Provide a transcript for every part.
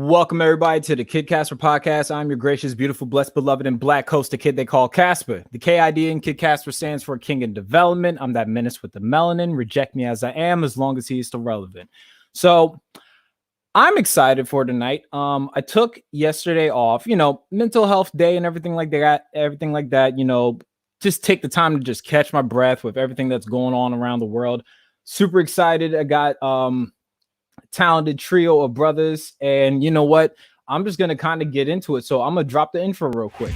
Welcome everybody to the Casper Podcast. I'm your gracious, beautiful, blessed, beloved, and black host, the kid they call Casper. The KID in Kid Casper stands for King in Development. I'm that menace with the melanin. Reject me as I am, as long as he is still relevant. So I'm excited for tonight. I took yesterday off, mental health day and everything like that, just take the time to just catch my breath with everything that's going on around the world. Super excited. I got talented trio of brothers, and you know what, I'm just gonna kind of get into it, so I'm gonna drop the intro real quick.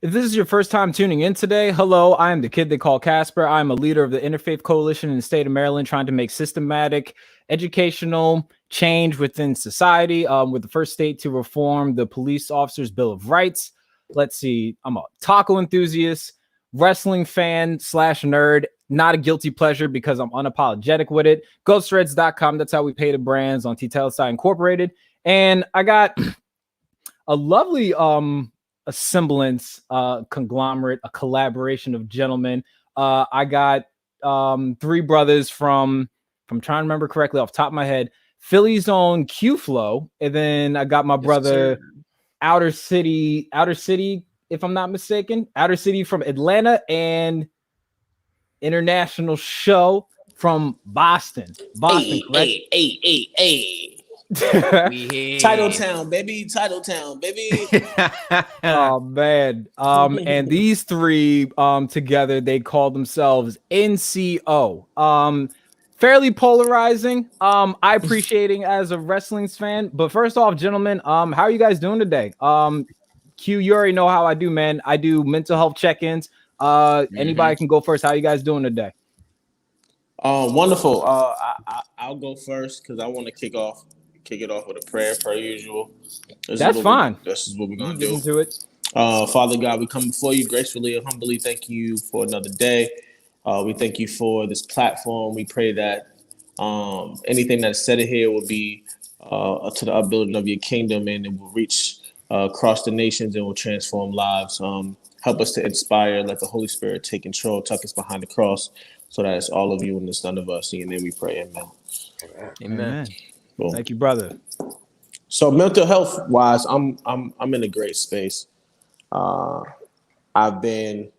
If this is your first time tuning in today, hello, I am the kid they call Casper. I'm a leader of the Interfaith Coalition in the state of Maryland, trying to make systematic educational change within society. We're the first state to reform the Police Officers' Bill of Rights. Let's see, I'm a taco enthusiast, wrestling fan / nerd, not a guilty pleasure because I'm unapologetic with it. GhostThreads.com, that's how we pay the brands on Tetelestai Incorporated. And I got a lovely a semblance, conglomerate, a collaboration of gentlemen. I got three brothers from, if I'm trying to remember correctly off the top of my head, Philly's own Q-flo, and then I got my brother Outr.cty, if I'm not mistaken, Outr.cty from Atlanta, and international show from Boston. Correct? Titletown, baby. Oh man. And these three together, they call themselves NCO. Fairly polarizing. I appreciating as a wrestling fan. But first off, gentlemen, how are you guys doing today? Q, you already know how I do, man. I do mental health check-ins. Anybody can go first. How you guys doing today? Wonderful. I'll go first because I want to kick it off with a prayer per usual. That's fine. This is what we're going to do. Into it. Father God, we come before you gracefully and humbly. Thank you for another day. We thank you for this platform. We pray that anything that's said here will be to the upbuilding of your kingdom, and it will reach across the nations and will transform lives. Help us to inspire. Let the Holy Spirit take control, tuck us behind the cross, so that it's all of you and it's none of us. In your name we pray. Amen. Cool. Thank you, brother. So mental health wise, I'm in a great space. I've been,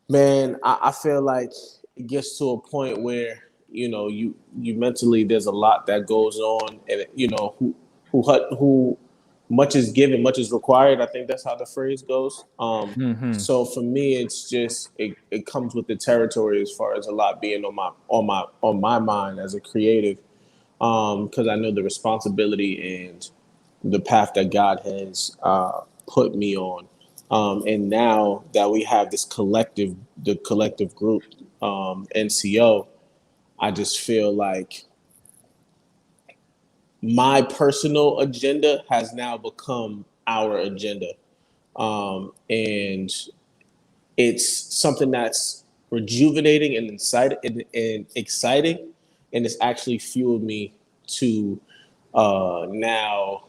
man, I feel like it gets to a point where, you mentally, there's a lot that goes on, and who much is given, much is required. I think that's how the phrase goes. So for me, it's just, it comes with the territory as far as a lot being on my mind as a creative. Because I know the responsibility and the path that God has put me on. And now that we have the collective group, NCO, I just feel like my personal agenda has now become our agenda. And it's something that's rejuvenating and exciting. And it's actually fueled me to now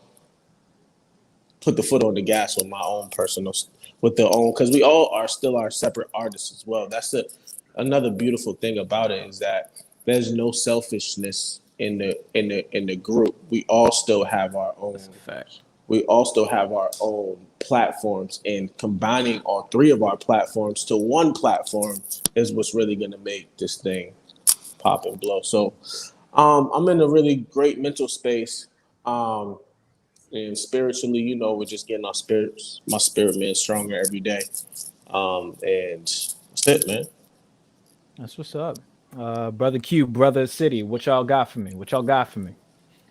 put the foot on the gas on my own personal, because we all are still our separate artists as well. That's another beautiful thing about it, is that there's no selfishness in the group. We all still have our own. That's a fact. We all still have our own platforms, and combining all three of our platforms to one platform is what's really going to make this thing pop and blow. So I'm in a really great mental space, and spiritually, we're just getting my spirit man stronger every day, and that's it, man. That's what's up. Brother Q, brother City, what y'all got for me?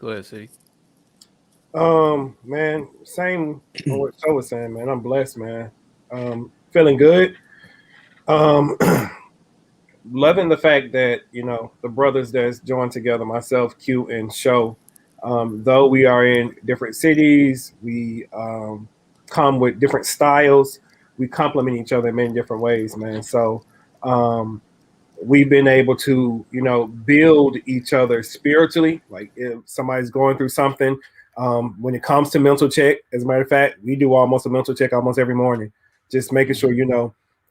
Go ahead, City. Man, same what Joe was saying, man. I'm blessed, man. Feeling good. Loving the fact that, the brothers that's joined together, myself, Q, and Show, though we are in different cities, we come with different styles. We complement each other in many different ways, man. So we've been able to, build each other spiritually. Like if somebody's going through something, when it comes to mental check, as a matter of fact, we do almost a mental check almost every morning, just making sure,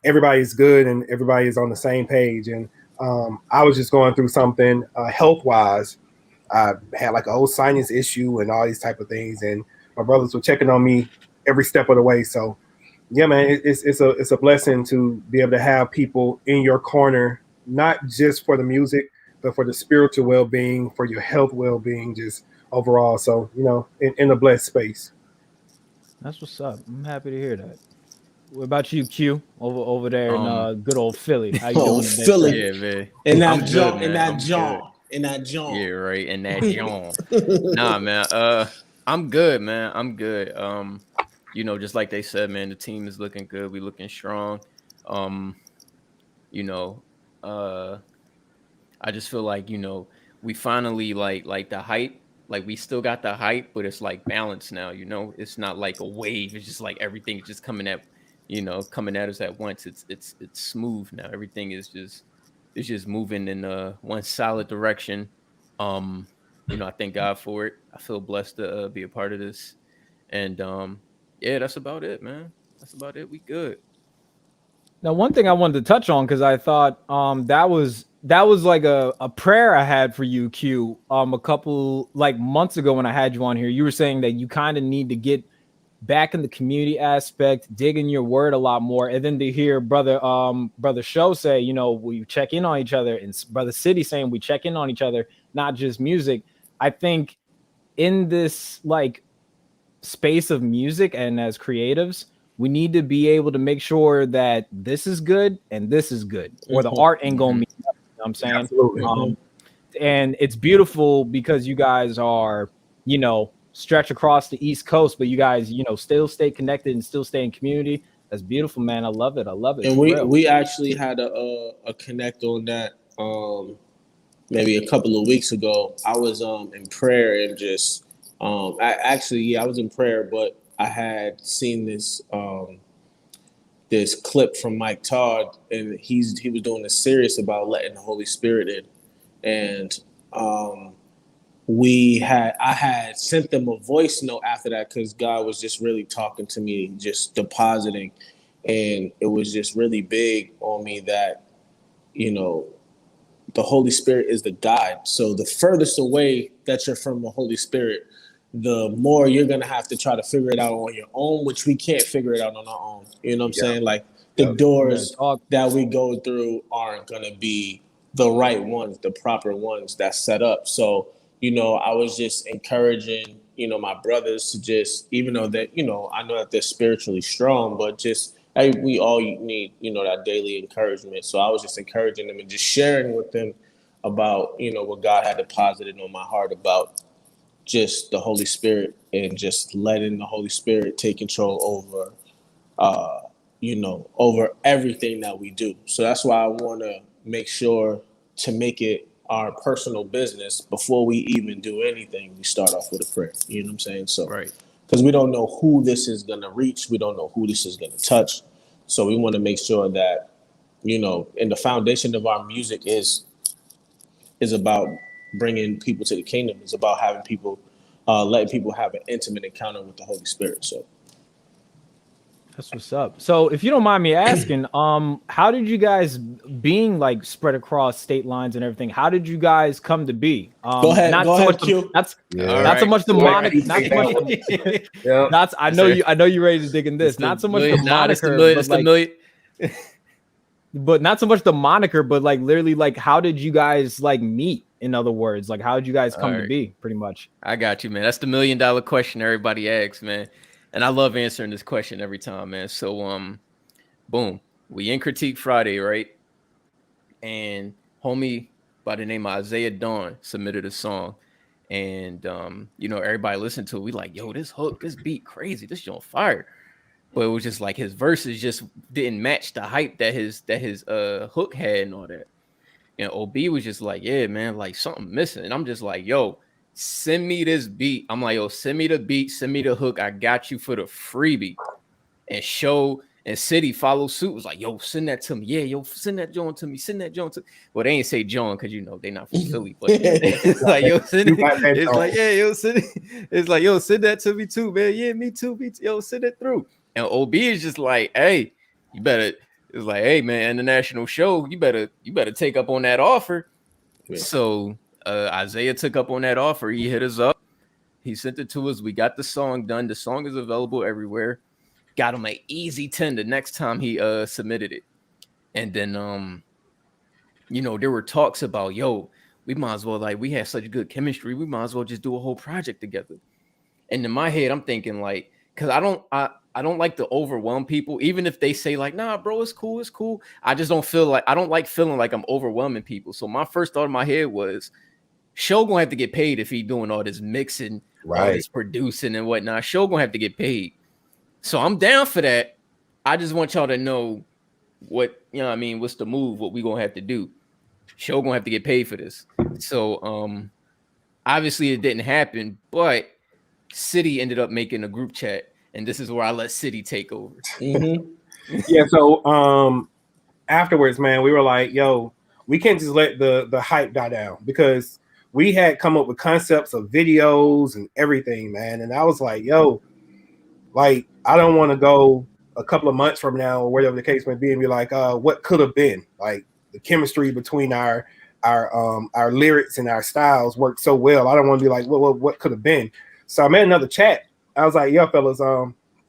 everybody's good and everybody is on the same page. And I was just going through something health-wise. I had like a whole sinus issue and all these type of things. And my brothers were checking on me every step of the way. So yeah, man, it's a blessing to be able to have people in your corner, not just for the music, but for the spiritual well-being, for your health well-being, just overall. So, in a blessed space. That's what's up. I'm happy to hear that. What about you, Q, over there in good old Philly? How you doing today, Philly. sir? Yeah, man. In that I'm good, jaw, man. in that I'm jaw, good. in that jaw. Yeah, right. In that jaw. Nah, man. I'm good, man. I'm good. Just like they said, man, the team is looking good. We looking strong. I just feel like, we finally like the hype. Like we still got the hype, but it's like balanced now, It's not like a wave. It's just like everything's just coming at us at once. It's smooth now. Everything is just moving in one solid direction. I thank God for it. I feel blessed to be a part of this. And yeah, that's about it, man. That's about it. We good. Now, one thing I wanted to touch on, because I thought that was like a prayer I had for you, Q, a couple like months ago when I had you on here. You were saying that you kind of need to get back in the community aspect, dig in your word a lot more, and then to hear brother Show say, we check in on each other, and brother City saying we check in on each other, not just music. I think in this like space of music and as creatives, we need to be able to make sure that this is good and this is good, or the art ain't gonna mean nothing, you know what I'm saying? Absolutely. And it's beautiful because you guys are, stretch across the East Coast, but you guys, still stay connected and still stay in community. That's beautiful, man. I love it. And we actually had a connect on that maybe a couple of weeks ago. I was in prayer and just I was in prayer, but I had seen this this clip from Mike Todd, and he was doing a series about letting the Holy Spirit in, and I had sent them a voice note after that because God was just really talking to me, just depositing, and it was just really big on me that the Holy Spirit is the guide. So the furthest away that you're from the Holy Spirit, the more you're going to have to try to figure it out on your own, which we can't figure it out on our own. You know what I'm saying? Like the doors that we go through aren't going to be the right ones, the proper ones that's set up. So, I was just encouraging, my brothers to just, even though that, I know that they're spiritually strong, but just, hey, we all need, that daily encouragement. So I was just encouraging them and just sharing with them about, what God had deposited on my heart about just the Holy Spirit and just letting the Holy Spirit take control over, over everything that we do. So that's why I want to make sure to make it our personal business before we even do anything. We start off with a prayer. You know what I'm saying? So, right. Because we don't know who this is going to reach. We don't know who this is going to touch. So we want to make sure that, and the foundation of our music is about bringing people to the kingdom. It's about having people, letting people have an intimate encounter with the Holy Spirit. So that's what's up. So if you don't mind me asking, how did you guys, being like spread across state lines and everything, how did you guys come to be? Go ahead, Q. Not so much the moniker. I know you're ready to dig in this. Not so much the moniker, but not so much the moniker, but like literally, like how did you guys like meet? In other words, like how did you guys come to be? Pretty much. I got you, man. That's the $1 million question everybody asks, man. And I love answering this question every time, man. So, boom, we in Critique Friday, right? And homie by the name of Isaiah Dawn submitted a song, and everybody listened to it. We like, yo, this hook, this beat, crazy, this on fire. But it was just like his verses just didn't match the hype that his hook had and all that. And OB was just like, yeah, man, like something missing. And I'm just like, yo, send me this beat. I'm like, yo, send me the beat, send me the hook. I got you for the freebie. and Show and City follow suit. Was like, yo, send that to me. Yeah, yo, send that joint to me. Send that joint to me. Well, they ain't say John because you know they not from Philly, but it's like, yo, send it. It's like, yeah, yo, send it. It's like, yo, send that to me too, man. Yeah, me too. Yo, send it through. And OB is just like, hey, you better. It's like, hey, man, international show, you better take up on that offer. Yeah. So Isaiah took up on that offer. He hit us up. He sent it to us. We got the song done. The song is available everywhere. Got him an easy 10 the next time he submitted it. And then you know, there were talks about, yo, we might as well, like, we had such good chemistry, we might as well just do a whole project together. And in my head, I'm thinking, like, because I don't like to overwhelm people, even if they say, like, nah, bro, it's cool. I just don't feel like, I don't like feeling like I'm overwhelming people. So my first thought in my head was, Show gonna have to get paid if he doing all this mixing, all this producing and whatnot. Show gonna have to get paid. So I'm down for that. I just want y'all to know what, you know what I mean, what's the move, what we gonna have to do. Show gonna have to get paid for this. So obviously it didn't happen, but City ended up making a group chat, and this is where I let City take over. Yeah, so afterwards, man, we were like, yo, we can't just let the hype die down, because we had come up with concepts of videos and everything, man. And I was like, yo, like, I don't want to go a couple of months from now or whatever the case may be and be like, what could have been. Like, the chemistry between our lyrics and our styles worked so well. I don't want to be like, what could have been. So I made another chat. I was like, yo, fellas,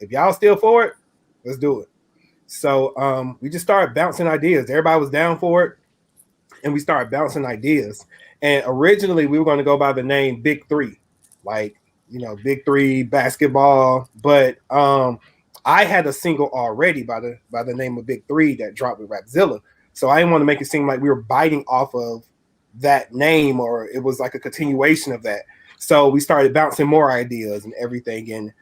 if y'all still for it, let's do it. So we just started bouncing ideas. Everybody was down for it, and we started bouncing ideas. And originally we were going to go by the name Big Three, like, you know, Big Three basketball. But I had a single already by the name of Big Three that dropped with Rapzilla. So I didn't want to make it seem like we were biting off of that name, or it was like a continuation of that. So we started bouncing more ideas and everything. And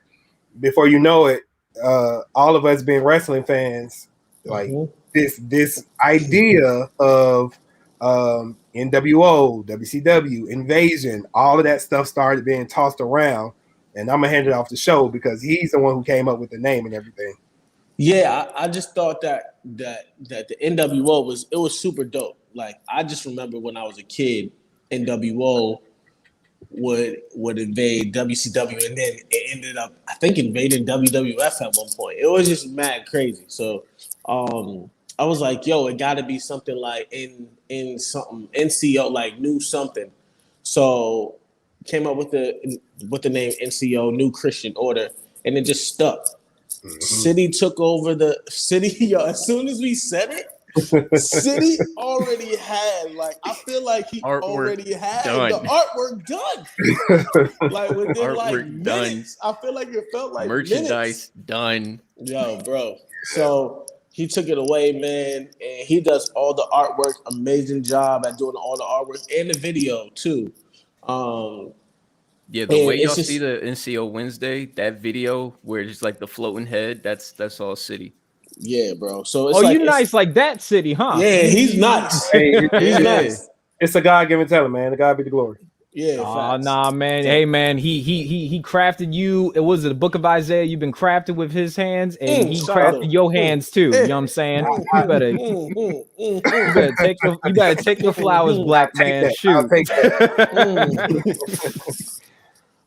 before you know it, all of us being wrestling fans, like this idea of NWO, WCW, Invasion, all of that stuff started being tossed around. And I'm gonna hand it off to Show, because he's the one who came up with the name and everything. Yeah, I just thought that the NWO was super dope. Like, I just remember when I was a kid, NWO would invade WCW, and then it ended up, I think, invading WWF at one point. It was just mad crazy. So I was like, yo, it got to be something like in something NCO, like new something. So came up with the name NCO, New Christian Order, and it just stuck. City took over the City. Yo, as soon as we said it, City already had, like, I feel like he already had the artwork done. Like, within artwork like minutes, done. I feel like it felt like merchandise done. Yo, bro. So he took it away, man, and he does all the artwork. Amazing job at doing all the artwork and the video too. Yeah, the way y'all see the NCO Wednesday, that video where it's like the floating head, that's all City. Yeah, bro. So it's you nice like that, City, huh? Yeah, he's nice. He's nice. It's a God-given talent, man. The God be the glory. Yeah. Nah, man. Hey, man. He crafted you. It was the Book of Isaiah. You've been crafted with his hands, and he crafted your hands too. You know what I'm saying? You better take your flowers, black man. Shoot.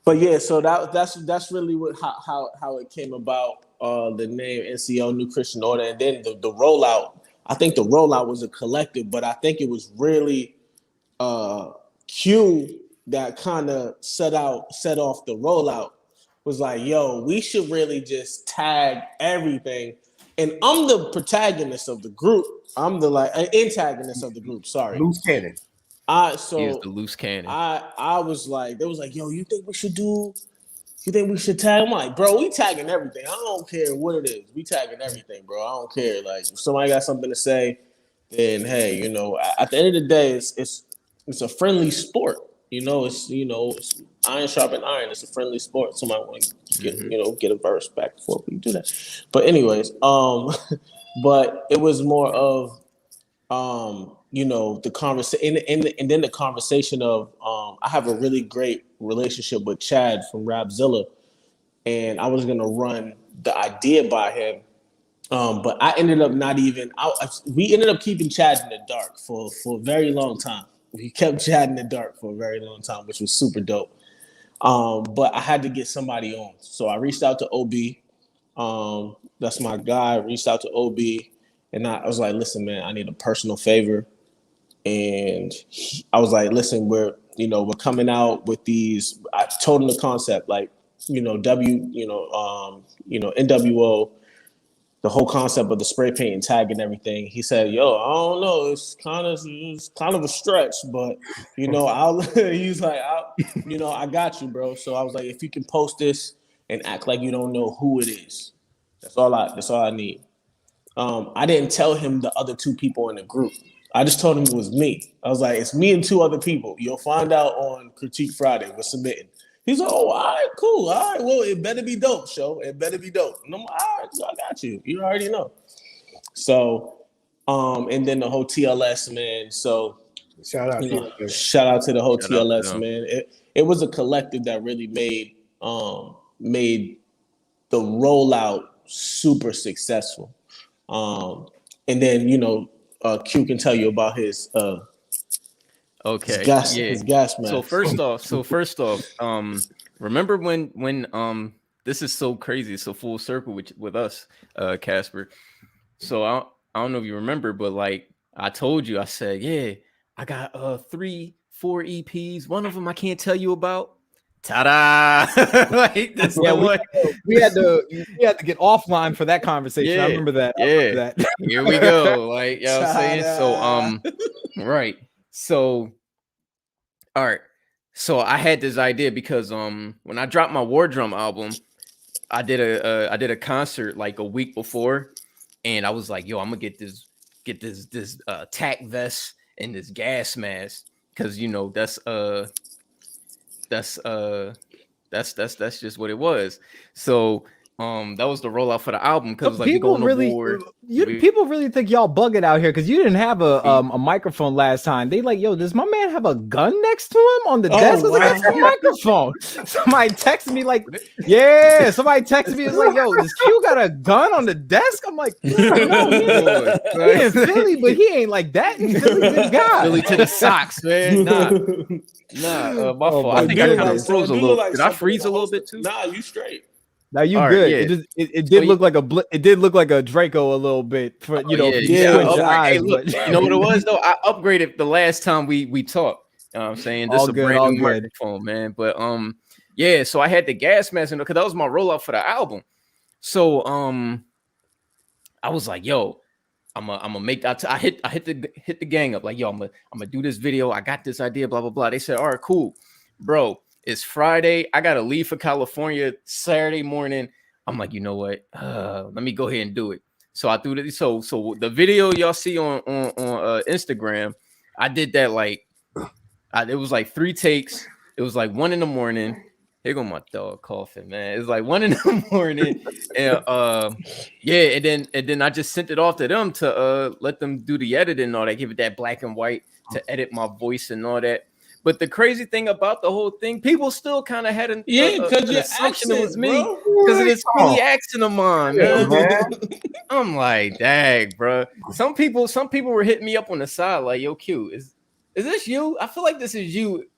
But yeah, so that's really how it came about. The name NCO, New Christian Order, and then the rollout. I think the rollout was a collective, but I think it was really Q that kind of set off the rollout. Was like, yo, we should really just tag everything. And I'm the protagonist of the group. I'm the antagonist of the group. Sorry, loose cannon. He is the loose cannon. I was like, they was like, yo, you think we should tag? I'm like, bro, we tagging everything. I don't care what it is. We tagging everything, bro. I don't care. Like, if somebody got something to say, then hey, you know, at the end of the day, it's a friendly sport. It's iron sharpen iron. It's a friendly sport. Somebody want to get a verse back and forth. We do that. But anyways, but it was more of the conversation, and then the conversation of I have a really great relationship with Chad from Rapzilla, and I was gonna run the idea by him, But I ended up not even. We ended up keeping Chad in the dark for a very long time. We kept Chad in the dark for a very long time, which was super dope. But I had to get somebody on, so I reached out to OB. That's my guy. I reached out to OB, and I was like, "Listen, man, I need a personal favor." And I was like, "Listen, we're coming out with these." I told him the concept, like, NWO. The whole concept of the spray paint and tag and everything. He said, "Yo, I don't know. It's kind of a stretch, but I'll." He's like, I got you, bro." So I was like, "If you can post this and act like you don't know who it is, that's all I need." I didn't tell him the other two people in the group. I just told him it was me. I was like, "It's me and two other people. You'll find out on Critique Friday. We're submitting." He's like, "Oh, all right, cool. All right, well, it better be dope, show. It better be dope." And I'm like, "All right, so I got you. You already know." So, and then the whole TLS, man. So, shout out to the whole TLS, man. It was a collective that really made the rollout super successful. And then Q can tell you about his his gas mask. So first off, remember when this is so crazy, it's a full circle with us, Casper. So I don't know if you remember, but like I told you, I said, yeah, I got 3-4 EPs. One of them I can't tell you about. Ta-da! Like that's we had to get offline for that conversation. I remember that. Here we go. Like, you know what I'm saying? So right. So all right. So I had this idea because when I dropped my War Drum album, I did a concert like a week before, and I was like, yo, I'm gonna get this tack vest and this gas mask, because that's just what it was. So that was the rollout for the album, because like people really think y'all bugging out here because you didn't have a microphone last time. They like, yo, does my man have a gun next to him on the desk? Wow. Like, a microphone. Somebody texted me like, yeah. Somebody texted me, was like, yo, does Q got a gun on the desk? I'm like, no, he in Philly, but he ain't like that in Philly. Good guy. Philly to the socks, man. Nah, my fault. I think I kind of froze a little. Did I freeze a little bit too? Nah, you straight. Now you good. Yeah. It did look like a Draco a little bit for Hey, look, you know what it was though? I upgraded the last time we talked. You know what I'm saying? This is a brand new microphone, man. But yeah, so I had the gas mask because that was my rollout for the album. So I was like, yo, I'm gonna make that. I hit the gang up like, yo, I'm gonna do this video. I got this idea, blah blah blah. They said, all right, cool, bro. It's Friday. I gotta leave for California Saturday morning. I'm like, you know what? Let me go ahead and do it. So I threw it. So the video y'all see on Instagram, I did that like, it was like 3 takes. It was like 1 a.m. Here go my dog coughing, man. It was like 1 a.m, and yeah, and then I just sent it off to them to let them do the editing and all that, give it that black and white to edit my voice and all that. But the crazy thing about the whole thing, people still kind of had an assumption it was me because of this Philly accent of mine, man. I'm like, dang, bro. Some people were hitting me up on the side like, yo, Q, is this you? I feel like this is you.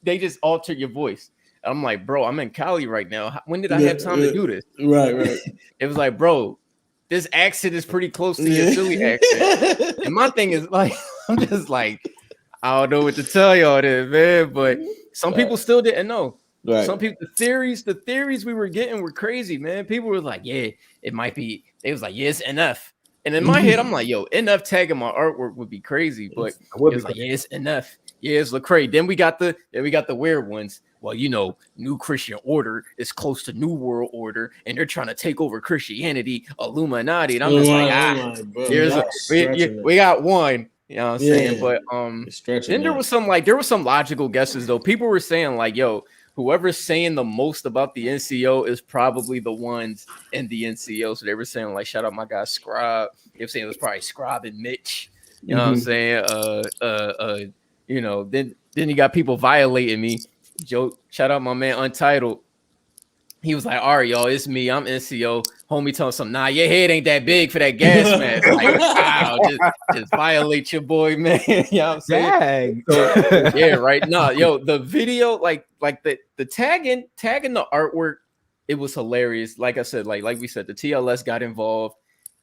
They just altered your voice. I'm like, bro, I'm in Cali right now. When did I have time to do this? Right. It was like, bro, this accent is pretty close to your Philly accent. And my thing is like, I'm just like, I don't know what to tell y'all this, man, but some people still didn't know. Right. Some people, the theories we were getting were crazy, man. People were like, yeah, it might be. They was like, yeah, it's enough. And in my head, I'm like, yo, enough tagging my artwork would be crazy. But it was like, yeah, it's enough. Yeah, it's Lecrae. Then we got the weird ones. Well, New Christian Order is close to New World Order, and they're trying to take over Christianity, Illuminati. And I'm just like, we got one. You know what I'm saying? But then there was some logical guesses though. People were saying like, yo, whoever's saying the most about the NCO is probably the ones in the NCO. So they were saying like, shout out my guy Scribe. They were saying it was probably Scribe and Mitch. You know what I'm saying? Then you got people violating me. Joe, shout out my man Untitled. He was like, all right, y'all, it's me. I'm NCO. homie telling something, nah, your head ain't that big for that gas mask. Like, wow, just violate your boy, man. You know what I'm saying? So, yeah, right. No, yo, the video, like the tagging the artwork, it was hilarious. Like I said, like we said, the TLS got involved.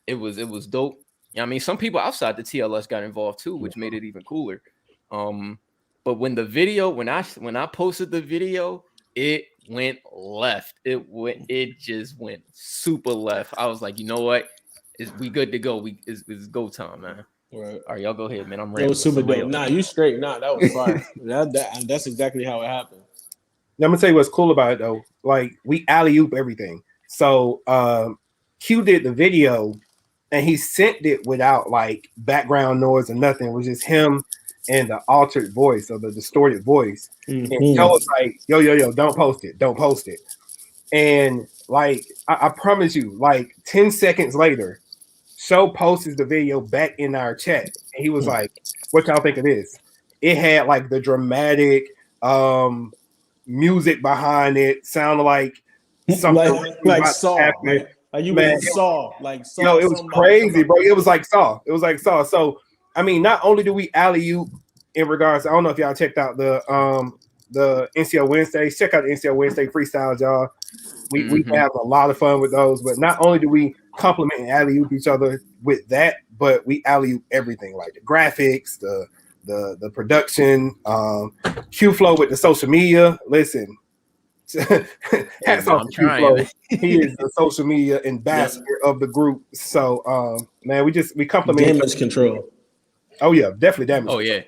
It was dope. I mean, some people outside the TLS got involved too, which made it even cooler. But when I posted the video, it went left. It just went super left. I was like, you know what? We good to go. It's go time, man. Right. All right, y'all go ahead, man. I'm ready. It was super dope. Nah, you straight. Nah, that was fire. That's exactly how it happened. Let me tell you what's cool about it though. Like we alley-oop everything. So Q did the video and he sent it without like background noise or nothing. It was just him and the altered voice or the distorted voice. And Joe was like, yo, don't post it. And like, I promise you, like 10 seconds later, Show posts the video back in our chat. And he was like, what y'all think of this? It had like the dramatic music behind it. Sounded like something like Saw. Like you man, Saw. Like Saw. No, it was crazy, bro. It was like Saw. So I mean, not only do we alley-oop in regards to, I don't know if y'all checked out the NCO Wednesdays. Check out the NCO Wednesday freestyles, y'all. We have a lot of fun with those. But not only do we compliment and alley-oop each other with that, but we alley-oop everything, like the graphics, the production, Q-flo with the social media. Listen, hats off to Q-flo. He is the social media ambassador of the group. So man, we compliment damage control. Oh yeah, definitely damage. Oh yeah.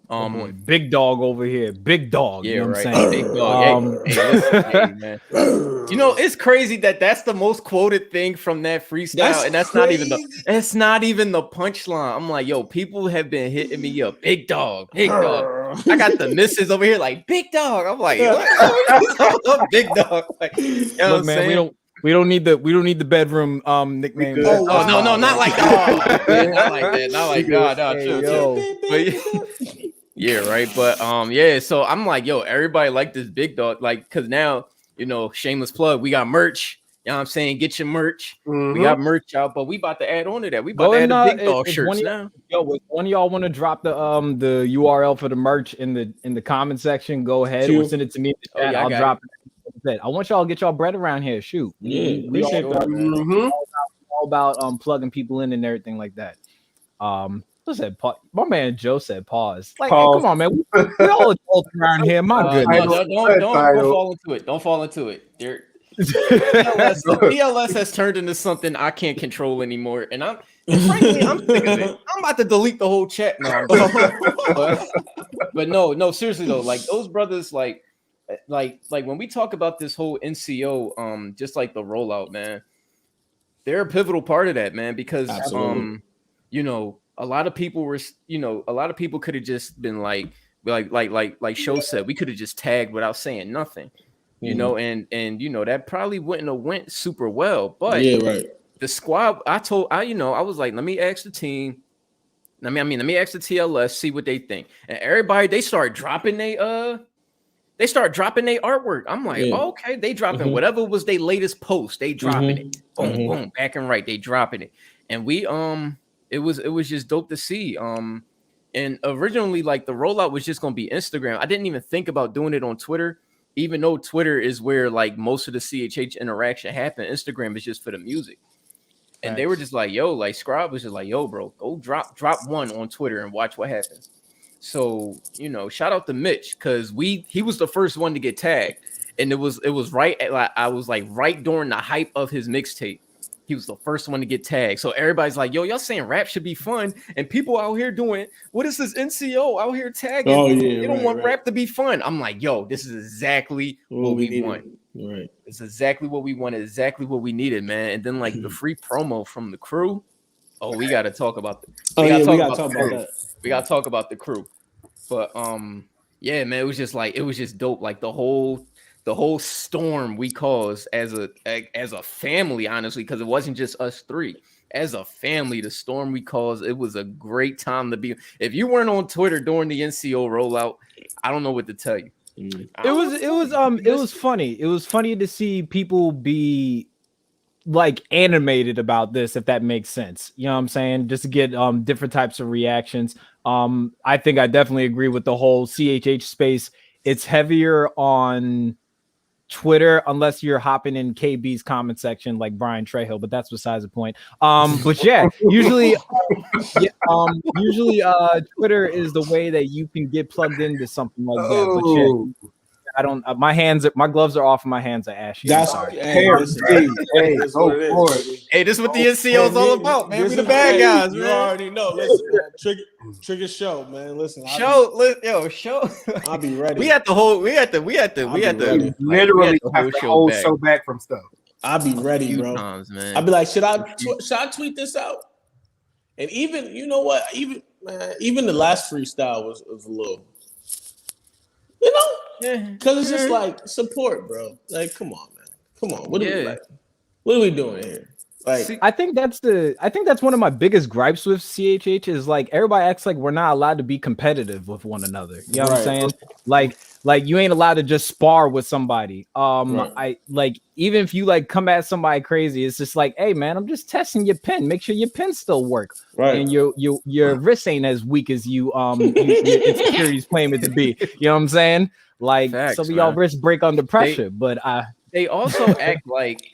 Boy, big dog over here, big dog. Yeah, you know what right. I'm saying? Big dog. Hey, man. You know, it's crazy that's the most quoted thing from that freestyle, and that's crazy. not even the punchline. I'm like, yo, people have been hitting me up, big dog. I got the misses over here, like big dog. I'm like, what? Big dog. Like, you know look, man, we don't need the bedroom nickname. No, not like that. Not like that. Yeah, right. But yeah, so I'm like, yo, everybody like this big dog, like, cause now, you know, shameless plug, we got merch. You know what I'm saying? Get your merch. We got merch out, but we about to add on to that. We about to add the big dog shirts now. Yo, one of y'all want to drop the URL for the merch in the comment section? Go ahead or send it to me in the chat. I'll drop it. I want y'all to get y'all bread around here. Shoot. We all about plugging people in and everything like that. Who said pause? My man Joe said pause. Like, hey, come on, man. We all adults around here. My goodness. Don't fall into it. TLS has turned into something I can't control anymore, and frankly, I'm sick of it. I'm about to delete the whole chat now. But no, seriously though, like those brothers, like when we talk about this whole NCO, just like the rollout, man, they're a pivotal part of that, man, because you know. A lot of people could have just been like Show said, we could have just tagged without saying nothing, you know, and you know that probably wouldn't have went super well. But the squad, I was like, let me ask the team, let me ask the TLS, see what they think, and everybody they start dropping their artwork. I'm like, okay, they dropping whatever was their latest post, they dropping it, boom, boom, back and right, they dropping it, and we It was just dope to see. And originally, like the rollout was just gonna be Instagram. I didn't even think about doing it on Twitter, even though Twitter is where like most of the CHH interaction happened. Instagram is just for the music. And they were just like, yo, like Scribe was just like, yo, bro, go drop one on Twitter and watch what happens. So, you know, shout out to Mitch, because he was the first one to get tagged. And it was right at, like, I was like right during the hype of his mixtape. He was the first one to get tagged. So everybody's like, yo, y'all saying rap should be fun. And people out here doing, what is this NCO out here tagging? Oh, yeah, they don't want rap to be fun. I'm like, yo, this is exactly what we want. Right. It's exactly what we wanted, exactly what we needed, man. And then like the free promo from the crew. Oh, we gotta talk about we gotta talk about the crew. But yeah, man, it was just dope. Like the whole storm we caused as a family, honestly, because it wasn't just us three. As a family, the storm we caused, it was a great time to be. If you weren't on Twitter during the NCO rollout, I don't know what to tell you. It was funny. It was funny to see people be like animated about this, if that makes sense. You know what I'm saying? Just to get different types of reactions. I think I definitely agree with the whole CHH space. It's heavier on Twitter unless you're hopping in KB's comment section like Brian Trejo, but that's besides the point. But yeah, usually Twitter is the way that you can get plugged into something like that. But yeah, I don't. My gloves are off and my hands are ashy. That's sorry. hey, this is what it is. Hey, this is what the NCO is all about, man. We the bad guys, man. You already know. Listen, man, trigger show, man. Listen, show. I'll be ready. We had to literally have to hold show back from stuff. I'll be ready, bro. Times, man. I'll be like, should I tweet this out? And even, you know what? Even the last freestyle was a little, you know, because it's just like support, bro. Like, come on, man. Come on. What are we doing here? Like, I think that's one of my biggest gripes with CHH is like everybody acts like we're not allowed to be competitive with one another. You know what I'm saying? Like you ain't allowed to just spar with somebody. I like, even if you like come at somebody crazy, it's just like, hey man, I'm just testing your pen. Make sure your pen still work. Right. And your wrist ain't as weak as your insecurities claim it to be. You know what I'm saying? Like some of y'all wrists break under pressure, but they also act like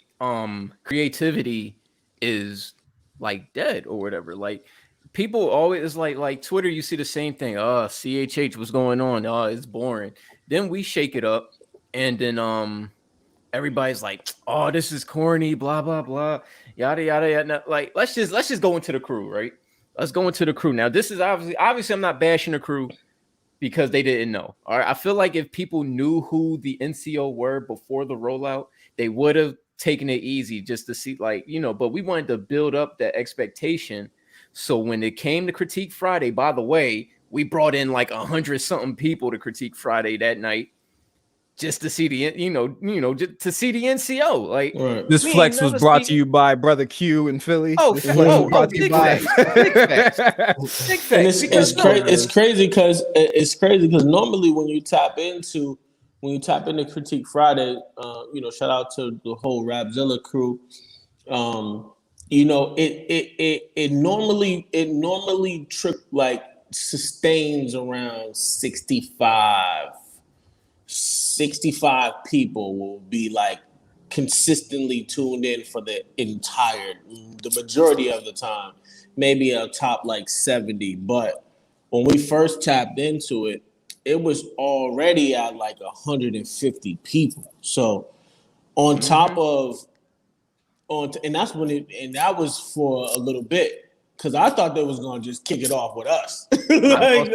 creativity is like dead or whatever. Like people always like Twitter, you see the same thing. Oh, CHH, what's going on? Oh, it's boring. Then we shake it up, and then everybody's like, oh, this is corny, blah blah blah, yada yada yada. Now, like let's just go into the crew, right? Let's go into the crew. Now this is obviously I'm not bashing the crew because they didn't know. All right, I feel like if people knew who the NCO were before the rollout, they would have taken it easy just to see, like, you know, but we wanted to build up that expectation. So when it came to Critique Friday, by the way, we brought in like 100-something people to Critique Friday that night just to see just to see the NCO. Like this flex was brought to you by Brother Q in Philly. Big facts. It's crazy because normally when you tap into Critique Friday, shout out to the whole Rapzilla crew. It normally sustains around 65 people will be like consistently tuned in for the majority of the time, maybe a top like 70. But when we first tapped into it, it was already at like 150 people. So on top of and that was for a little bit. Because I thought they was gonna just kick it off with us. I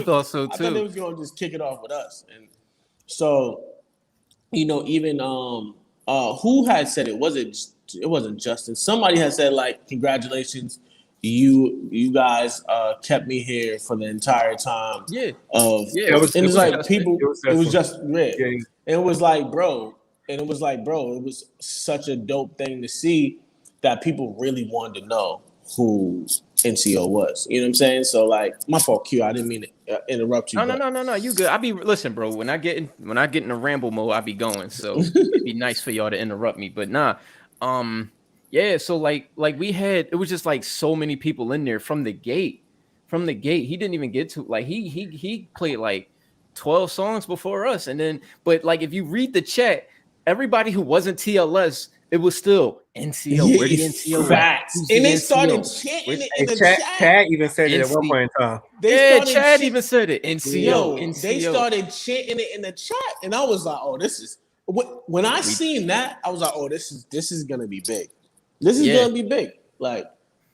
thought so too. I thought they was gonna just kick it off with us. And so, even who had said it? It wasn't Justin. Somebody had said like, congratulations, you guys kept me here for the entire time. It was just red. Yeah. It was like, bro, it was such a dope thing to see that people really wanted to know who NCO was. You know what I'm saying? So like, my fault, Q. I didn't mean to interrupt you. No. You good. Listen, bro. When I get in a ramble mode, I be going. So it'd be nice for y'all to interrupt me. But nah, yeah. So like it was just like so many people in there from the gate. He didn't even get to like he played like 12 songs before us, and then but if you read the chat, everybody who wasn't TLS. It was still NCO. Where the NCO? Facts. And they started chanting it in the chat. Chad even said it at one point in time. Chad even said it. NCO. They started chanting it in the chat, and I was like, "Oh, this is." When I seen that, I was like, "Oh, this is gonna be big. This is gonna be big." Like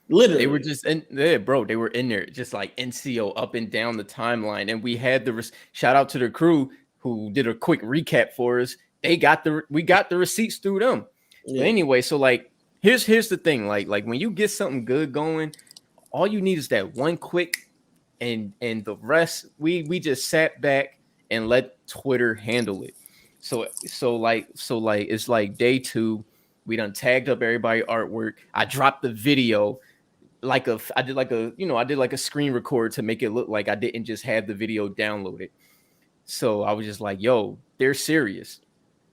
literally, they were just in there, bro. They were in there, just like NCO up and down the timeline, and we had shout out to the crew who did a quick recap for us. We got the receipts through them. Yeah. But anyway, so like here's the thing, like when you get something good going, all you need is that one quick, and the rest we just sat back and let Twitter handle it. So it's like day 2, we done tagged up everybody artwork. I dropped the video I did like a screen record to make it look like I didn't just have the video downloaded. So I was just like, yo, they're serious.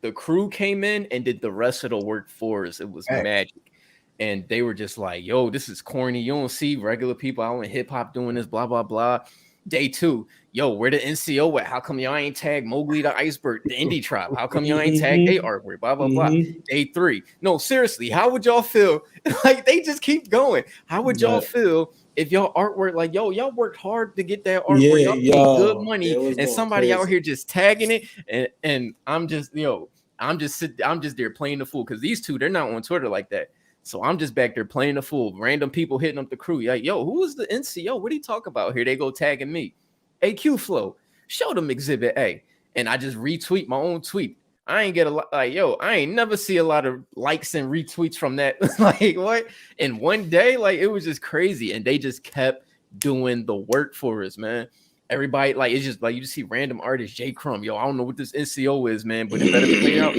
The crew came in and did the rest of the work for us. It was magic. And they were just like, yo, this is corny. You don't see regular people out in hip hop doing this, blah, blah, blah. Day 2, yo, where the NCO at? How come y'all ain't tagged Mowgli the Iceberg, the indie tribe? How come y'all ain't tagged their artwork? Blah, blah, blah. Day 3. No, seriously, how would y'all feel? Like, they just keep going. How would y'all feel if y'all artwork, like, yo, y'all worked hard to get that artwork, y'all paid good money, and somebody out here just tagging it, and I'm just, I'm just there playing the fool, because these two, they're not on Twitter like that. So I'm just back there playing the fool. Random people hitting up the crew. Like, yo, who is the NCO? What do you talk about here? They go tagging me. Hey, Q-flo, show them Exhibit A. And I just retweet my own tweet. I ain't get a lot. Like, yo, I ain't never see a lot of likes and retweets from that. Like, what? In one day, like, it was just crazy. And they just kept doing the work for us, man. Everybody, like, it's just like you just see random artists, J. Crumb. Yo, I don't know what this NCO is, man, but it better be out.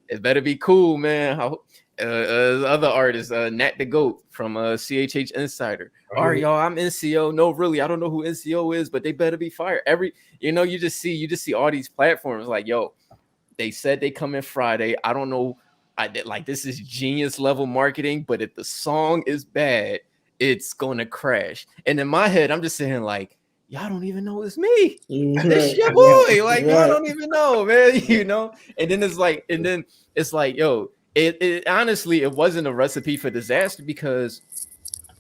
It better be cool, man. Other artists, Nat the Goat from CHH Insider. All right, y'all, I'm NCO. No, really, I don't know who NCO is, but they better be fired. You just see all these platforms like, yo, they said they come in Friday. I don't know. This is genius level marketing, but if the song is bad, it's gonna crash. And in my head, I'm just saying, like, y'all don't even know it's me. This your boy. Like, y'all don't even know, man. And then it's like, yo, it honestly, it wasn't a recipe for disaster because,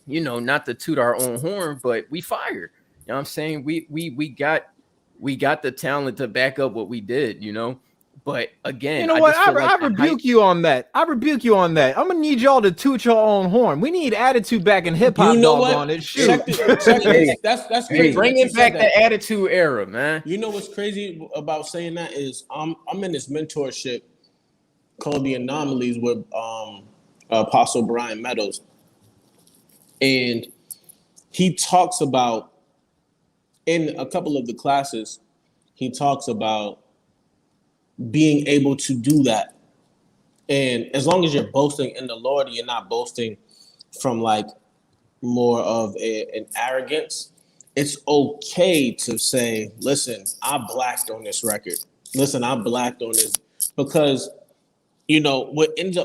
not to toot our own horn, but we fired. You know what I'm saying? We got the talent to back up what we did, But again, you know what? I rebuke you on that. I'm gonna need y'all to toot your own horn. We need attitude back in hip hop. On it. Shoot. That's crazy. Bringing back the attitude era, man. You know what's crazy about saying that is I'm in this mentorship called The Anomalies with Apostle Brian Meadows, and he talks about, in a couple of the classes, he talks about being able to do that. And as long as you're boasting in the Lord, you're not boasting from like more of an arrogance. It's okay to say, listen, I blacked on this record. Listen, I blacked on this, because what ended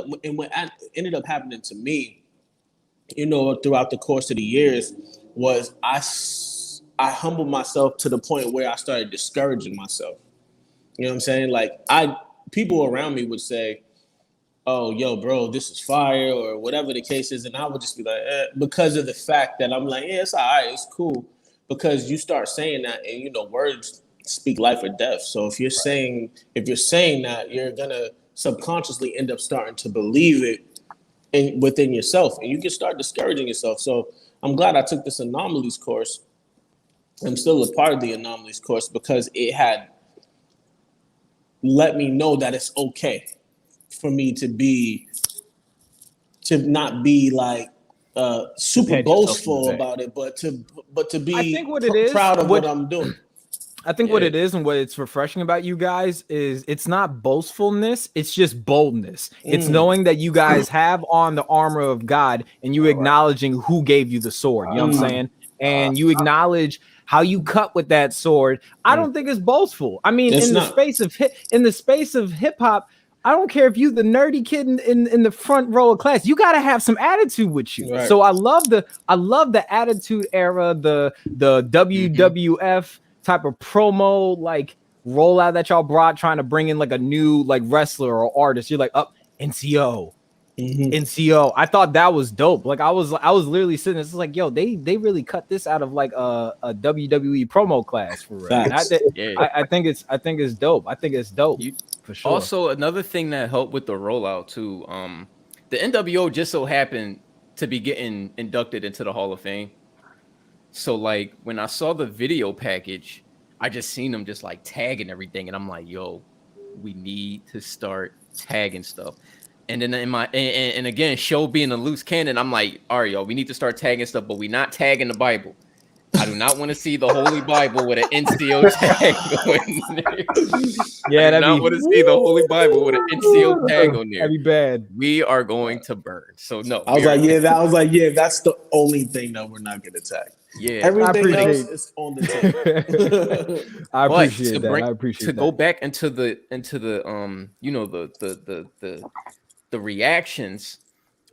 up happening to me, throughout the course of the years, was I humbled myself to the point where I started discouraging myself. You know what I'm saying? Like, people around me would say, oh, yo, bro, this is fire, or whatever the case is. And I would just be like, because of the fact that I'm like, yeah, it's all right, it's cool. Because you start saying that, and, words speak life or death. So if you're saying that, you're going to subconsciously end up starting to believe it within yourself, and you can start discouraging yourself. So I'm glad I took this Anomalies course. I'm still a part of the Anomalies course because it had let me know that it's okay for me to not be like super boastful about it, but to be proud of what I'm doing. I think what it is, and what it's refreshing about you guys, is it's not boastfulness, it's just boldness. It's knowing that you guys have on the armor of God, and you acknowledging who gave you the sword. You know what I'm saying? And you acknowledge how you cut with that sword. I don't think it's boastful. I mean, in the space of hip hop, I don't care if you the nerdy kid in the front row of class, you got to have some attitude with you. Right. So I love the attitude era, the WWF type of promo like rollout that y'all brought, trying to bring in like a new like wrestler or artist. You're like, NCO. NCO. I thought that was dope. Like I was literally sitting there, it's like, yo, they really cut this out of like a WWE promo class for real. I think it's dope. I think it's dope for sure. Also, another thing that helped with the rollout too, the NWO just so happened to be getting inducted into the Hall of Fame. So like when I saw the video package, I just seen them just like tagging everything, and I'm like, yo, we need to start tagging stuff. And then and again, show being a loose cannon, I'm like, all right, yo, we need to start tagging stuff, but we not tagging the Bible. I do not want to see the Holy Bible with an NCO tag on there. Yeah, I do not want to see the Holy Bible with an NCO tag on there. That'd be bad. We are going to burn. So no. I was like, that's the only thing that we're not gonna tag. Yeah, everything else is on the table. I appreciate that. I appreciate to that. go back into the you know, the reactions.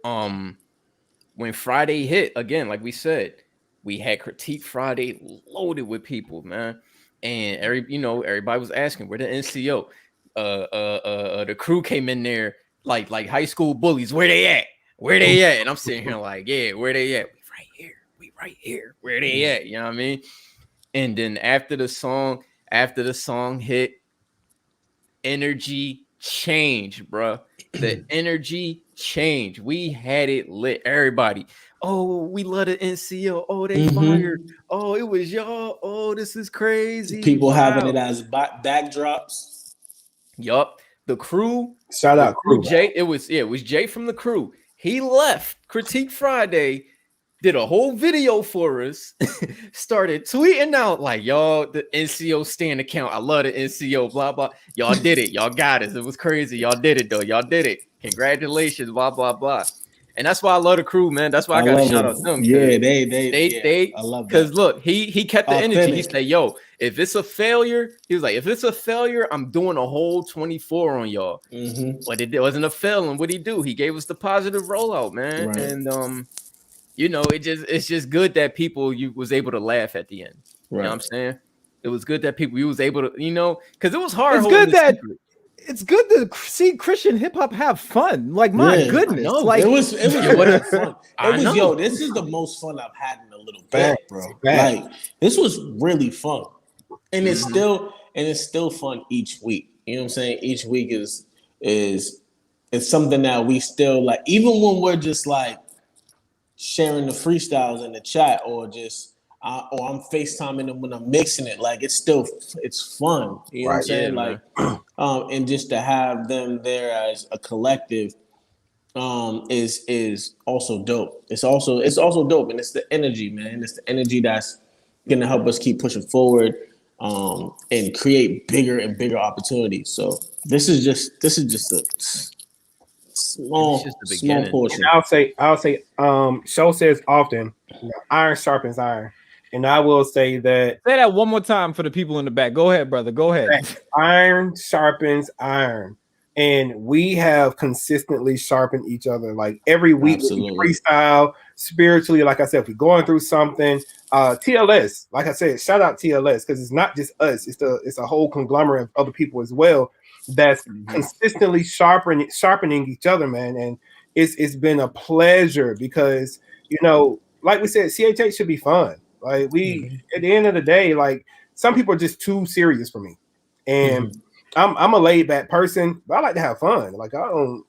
When Friday hit again, like we said, we had Critique Friday loaded with people, man, and everybody was asking where the NCO, the crew came in there like high school bullies. Where they at? Where they at? And I'm sitting here like, yeah, where they at? We right here. Where they at? You know what I mean? And then after the song hit, energy changed, bro. The energy changed. We had it lit. Everybody. Oh, we love the NCO. Oh, they fired. Oh, it was y'all. Oh, this is crazy. People having it as backdrops. Yup. The crew. Shout out crew. Jay. It was Jay from the crew. He left Critique Friday, did a whole video for us, started tweeting out like, y'all, the NCO stand account. I love the NCO, blah, blah. Y'all did it. Y'all got us. It was crazy. Y'all did it, though. Y'all did it. Congratulations, blah, blah, blah. And that's why I love the crew, man. That's why I got to shout out them. Yeah, they I love that. Because look, he kept the energy. He said, yo, if it's a failure, he was like, if it's a failure, I'm doing a whole 24 on y'all. But it wasn't a failing. What'd he do? He gave us the positive rollout, man. Right. And it's just good that you was able to laugh at the end. Right. You know what I'm saying? It was good that you was able to, because it was hard. It's good to see Christian hip hop have fun. Like, my goodness. No, like it was really fun. This is the most fun I've had in a little bit, bro. Like, this was really fun. And it's still fun each week. You know what I'm saying? Each week is something that we still like, even when we're just like sharing the freestyles in the chat or just or I'm FaceTiming them when I'm mixing it. Like, it's fun. You know what I'm saying? Like, and just to have them there as a collective is also dope. It's also dope, and it's the energy, man. It's the energy that's gonna help us keep pushing forward and create bigger and bigger opportunities. So this is just a small portion. And I'll say Show says often, iron sharpens iron. And I will say that. Say that one more time for the people in the back. Go ahead, brother. Go ahead. Iron sharpens iron. And we have consistently sharpened each other. Like, every week, we freestyle spiritually. Like I said, if we're going through something, TLS, like I said, shout out TLS, because it's not just us. It's a whole conglomerate of other people as well that's consistently sharpening each other, man. And it's been a pleasure because, like we said, CHH should be fun. Like, at the end of the day, like, some people are just too serious for me, and I'm a laid back person, but I like to have fun. Like, I don't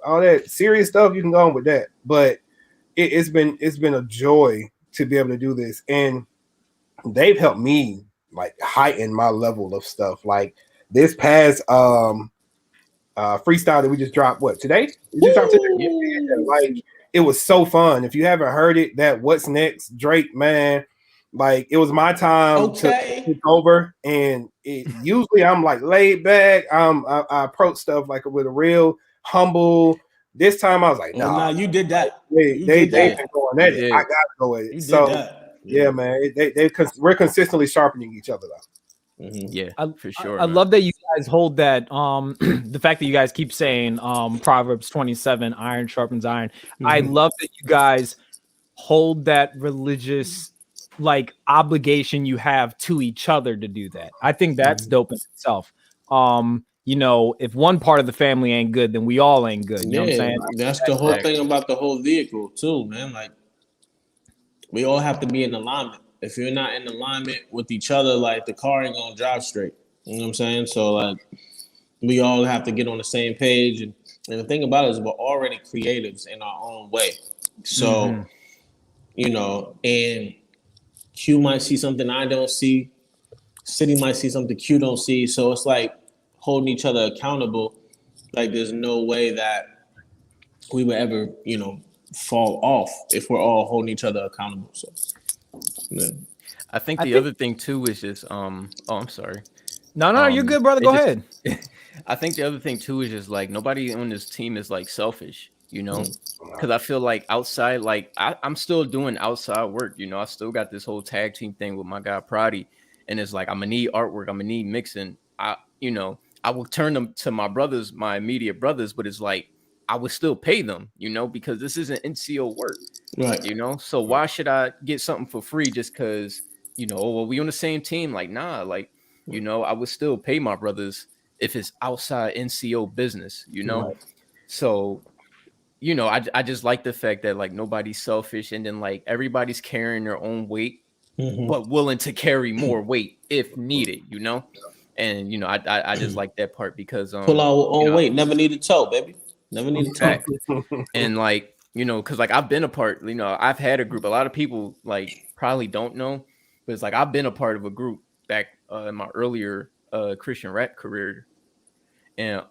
all that serious stuff. You can go on with that, but it's been a joy to be able to do this, and they've helped me like heighten my level of stuff. Like, this past freestyle that we just dropped, today? We just dropped today. Like, it was so fun. If you haven't heard it, that What's Next, Drake, man. Like, it was my time to take over, and usually I'm like laid back. I approach stuff like with a real humble. This time I was like, nah, you did that. They've been going at it. I gotta go at it. So yeah, man, we're consistently sharpening each other though. Yeah, for sure. I love that you guys hold that. The fact that you guys keep saying Proverbs 27, iron sharpens iron. I love that you guys hold that religious like obligation you have to each other to do that. I think that's dope in itself. If one part of the family ain't good, then we all ain't good. You know what I'm saying? That's the whole thing about the whole vehicle too, man. Like, we all have to be in alignment. If you're not in alignment with each other, like, the car ain't gonna drive straight. You know what I'm saying? So, like, we all have to get on the same page. And the thing about it is we're already creatives in our own way. So, and Q might see something I don't see. City might see something Q don't see. So it's like holding each other accountable. Like, there's no way that we would ever, fall off if we're all holding each other accountable. So, yeah. I think the other thing too is just oh, I'm sorry. No, you're good, brother. Go ahead. I think the other thing too is just like nobody on this team is like selfish, you know, because I feel like outside, like I'm still doing outside work, you know, I still got this whole tag team thing with my guy Prodi, and it's like I'm gonna need artwork, I'm gonna need mixing. I will turn them to my brothers, my immediate brothers, but it's like I would still pay them, you know, because this isn't NCO work, right? You know, so why should I get something for free just because, you know, well, we on the same team? Like, nah, like, you know, I would still pay my brothers if it's outside NCO business, you know? Right. So, you know, I just like the fact that like nobody's selfish, and then like everybody's carrying their own weight, but willing to carry more weight if needed, you know? And, you know, I just like that part because pull our own weight, never need a toe, baby. Never need a toe. And like, you know, because like I've been a part, you know, I've had a group, a lot of people like probably don't know, but it's like I've been a part of a group back in my earlier Christian rap career, and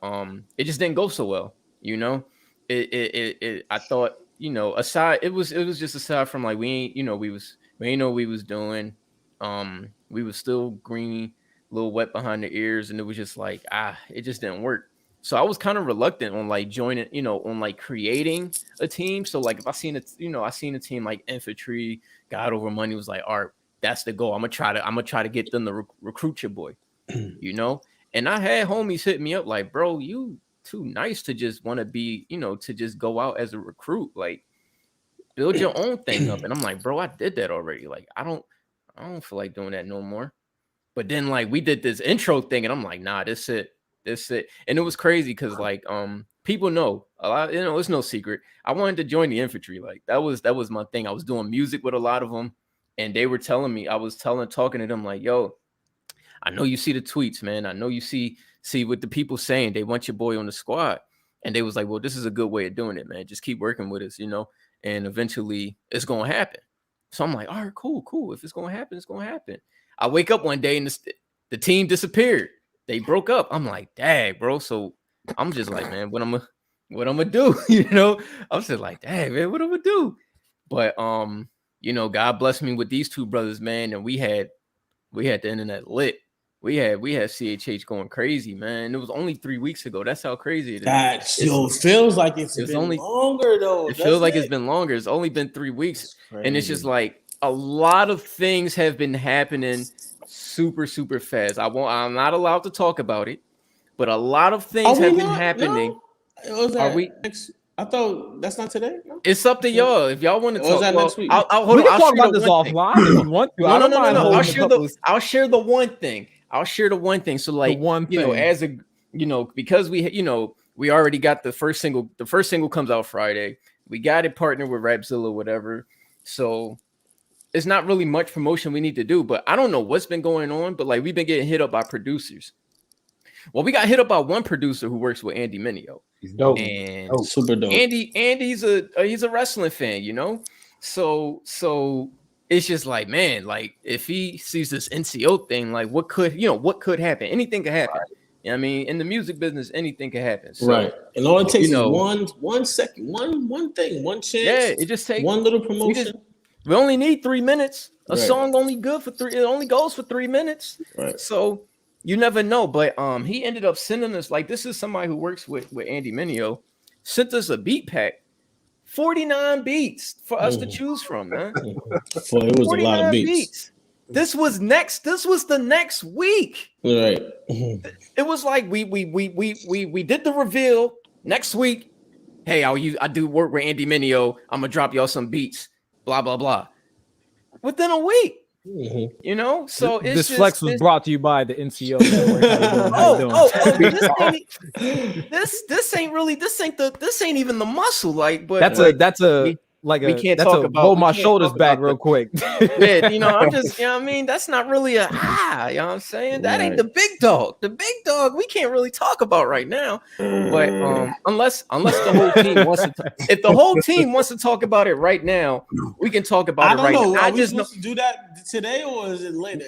it just didn't go so well, you know. I thought, you know, aside, it was just aside from like we ain't know what we was doing, we was still green, a little wet behind the ears, and it was just like it just didn't work. So I was kind of reluctant on like joining, you know, on like creating a team. So like if I seen a team like Infantry, God Over Money was like, all right, that's the goal. I'm gonna try to get them to recruit your boy, you know. And I had homies hit me up like, bro, you too nice to just want to be, you know, to just go out as a recruit, like build your own thing up. And I'm like, bro, I did that already. Like I don't feel like doing that no more. But then like we did this intro thing, and I'm like, nah, this it. And it was crazy because like people know a lot, you know, it's no secret. I wanted to join the infantry. Like that was my thing. I was doing music with a lot of them, and they were telling me, I was talking to them like, yo, I know you see the tweets, man. I know you see what the people saying. They want your boy on the squad. And they was like, well, this is a good way of doing it, man. Just keep working with us, you know, and eventually it's gonna happen. So I'm like, all right, cool. If it's gonna happen, it's gonna happen. I wake up one day and the team disappeared. They broke up. I'm like, dang, bro. So I'm just like, man, what I'm gonna do? You know, I'm just like, dang, man, what I'm gonna do? But you know, God blessed me with these two brothers, man, and we had the internet lit. We had CHH going crazy, man. It was only 3 weeks ago. That's how crazy it is. It feels like it's been only longer though. It feels like it's been longer. It's only been 3 weeks, and it's just like a lot of things have been happening super fast. I'm not allowed to talk about it, but a lot of things have been happening. No? Are we? I thought that's not today. No? It's up to y'all. If y'all want to talk, next week? We can talk about this offline if you want to. No. I'll share the one thing. So like, you know, as a, you know, because we already got the first single. The first single comes out Friday. We got it partnered with Rapzilla, whatever. So it's not really much promotion we need to do, but I don't know what's been going on, but like we've been getting hit up by producers. Well, we got hit up by one producer who works with Andy Mineo. He's dope. And super dope. Andy's a wrestling fan, you know? So it's just like, man, like if he sees this NCO thing, like what could happen? Anything could happen. Right. You know what I mean? In the music business, anything could happen. So, right. And all it takes is one second, one thing, one chance. Yeah, it just takes one little promotion. We only need 3 minutes. A song only good for 3. It only goes for 3 minutes. Right. So you never know. But he ended up sending us, like, this is somebody who works with Andy Mineo, sent us a beat pack, 49 beats for us to choose from, man. Well, it was a lot of beats. This was the next week. Right. It was like we did the reveal next week. Hey, I do work with Andy Mineo. I'm gonna drop y'all some beats. Blah blah blah. Within a week, you know. So this flex was brought to you by the NCO. This ain't even the muscle. Like, but we can't talk about. Hold my shoulders back real quick. Yeah, you know, I'm just, you know what I mean? That's not really you know what I'm saying? That ain't the big dog. The big dog we can't really talk about right now. But unless the whole team wants to if the whole team wants to talk about it right now, we can talk about it right now. I just know to do that today, or is it later?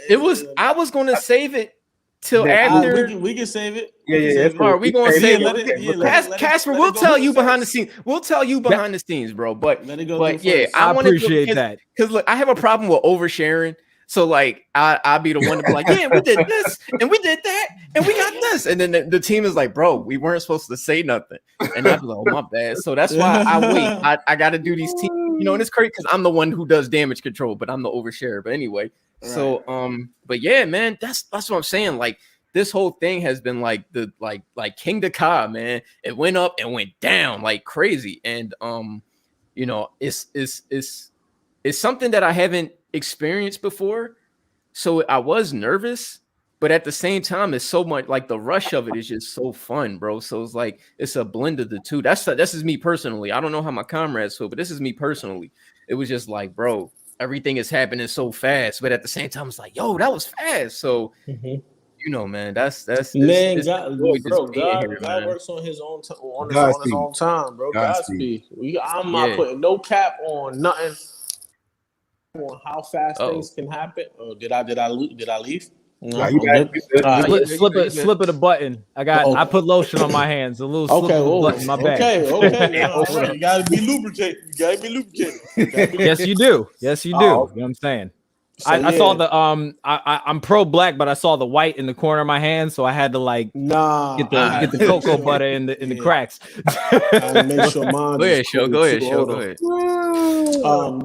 I was gonna save it till after we can save it. Yeah. All right, we gonna save it. Casper, we'll tell you behind the scenes. We'll tell you behind the scenes, bro. But let it go. But yeah, I appreciate that because look, I have a problem with oversharing. So like I'll be the one to be like, yeah, we did this and we did that and we got this. And then the team is like, bro, we weren't supposed to say nothing. And I'll be like, oh, my bad. So that's why I wait. I got to do these teams, you know, and it's crazy because I'm the one who does damage control, but I'm the oversharer. But anyway, so but yeah, man, that's what I'm saying. Like this whole thing has been like the like King Ka, man. It went up and went down like crazy. And you know, it's something that I haven't experienced before, so I was nervous, but at the same time it's so much like the rush of it is just so fun, bro. So it's like it's a blend of the two. This is me personally. I don't know how my comrades feel, but this is me personally. It was just like, bro, everything is happening so fast, but at the same time it's like, yo, that was fast. So you know, man, that's man, God works on his own time, bro. Godspeed. I'm not putting no cap on nothing. On how fast things can happen. Oh, did I leave? No, slip of the button. I put lotion on my hands. A little slip of the button. My bad. Okay. All right. You gotta be lubricated. Yes, you do. You know what I'm saying? So, I saw the I'm pro-black, but I saw the white in the corner of my hand, so I had to like get the cocoa butter in the cracks. I make sure mine. Go ahead.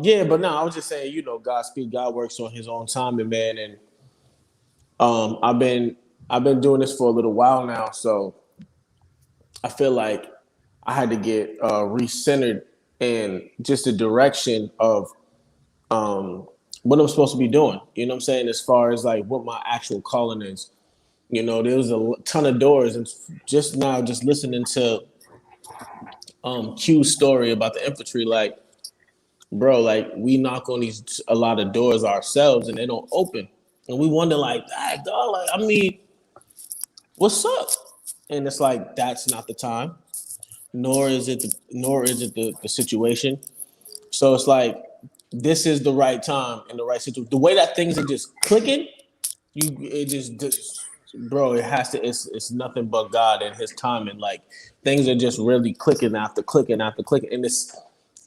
Yeah, but no, I was just saying, you know, Godspeed. God works on His own timing, man, and I've been doing this for a little while now, so I feel like I had to get recentered in just the direction of what I'm supposed to be doing. You know what I'm saying? As far as like what my actual calling is. You know, there was a ton of doors, and just listening to Q's story about the infantry, like, bro, like we knock on a lot of doors ourselves and they don't open. And we wonder like, dog, like, I mean, what's up? And it's like, that's not the time, nor is it the situation. So it's like, this is the right time and the right situation. The way that things are just clicking, bro, it has to. It's nothing but God and His timing. Like things are just really clicking after clicking after clicking,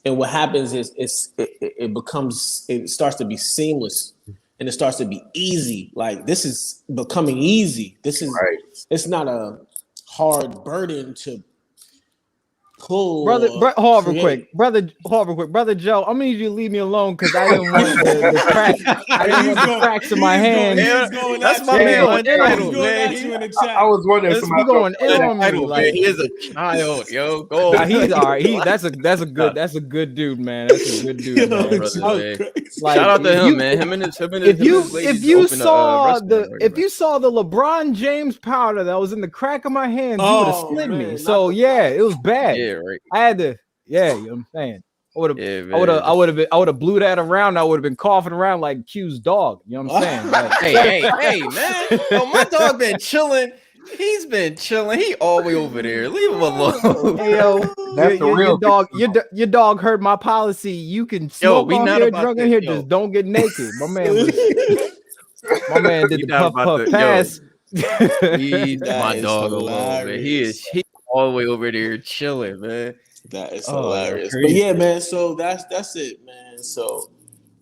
and what happens is it starts to be seamless and it starts to be easy. Like this is becoming easy. This is It's not a hard burden to pull. Hold on real quick. Brother Joe, I'm gonna need you to leave me alone because I didn't want the cracks. I didn't want the cracks in my hand. That's my man. I was wondering. He's going in on me. Like he is a child, yo. Go. He's all right. That's a good dude, man. That's a good dude, man. Like, shout out to him, man. Him and his if you saw the LeBron James powder that was in the crack of my hand, you would have split me. So yeah, it was bad. Yeah, right. I had to, you know what I'm saying. I would have blew that around. I would have been coughing around like Q's dog. You know what I'm saying? Like, hey, man. Yo, my dog been chilling. He's been chilling. He all the way over there. Leave him alone. Hey, yo, that's your dog. Your dog heard my policy. You can smoke on here, drunk in here. Just don't get naked. My man did the puff pass. He's my dog alone. He all the way over there chilling, man. That is hilarious. But yeah, man. So that's it, man. So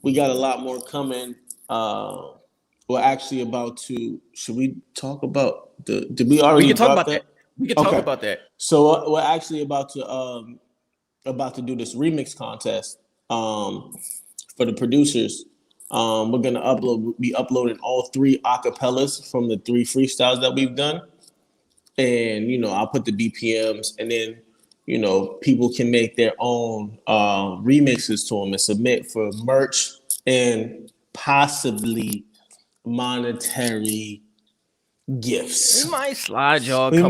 we got a lot more coming. We're actually about to. Should we talk about the? Did we already? We can talk about that. We can talk about that. So we're actually about to do this remix contest for the producers. We're gonna be uploading all 3 acapellas from the 3 freestyles that we've done. And, you know, I'll put the BPMs and then, you know, people can make their own remixes to them and submit for merch and possibly monetary gifts. We might slide y'all a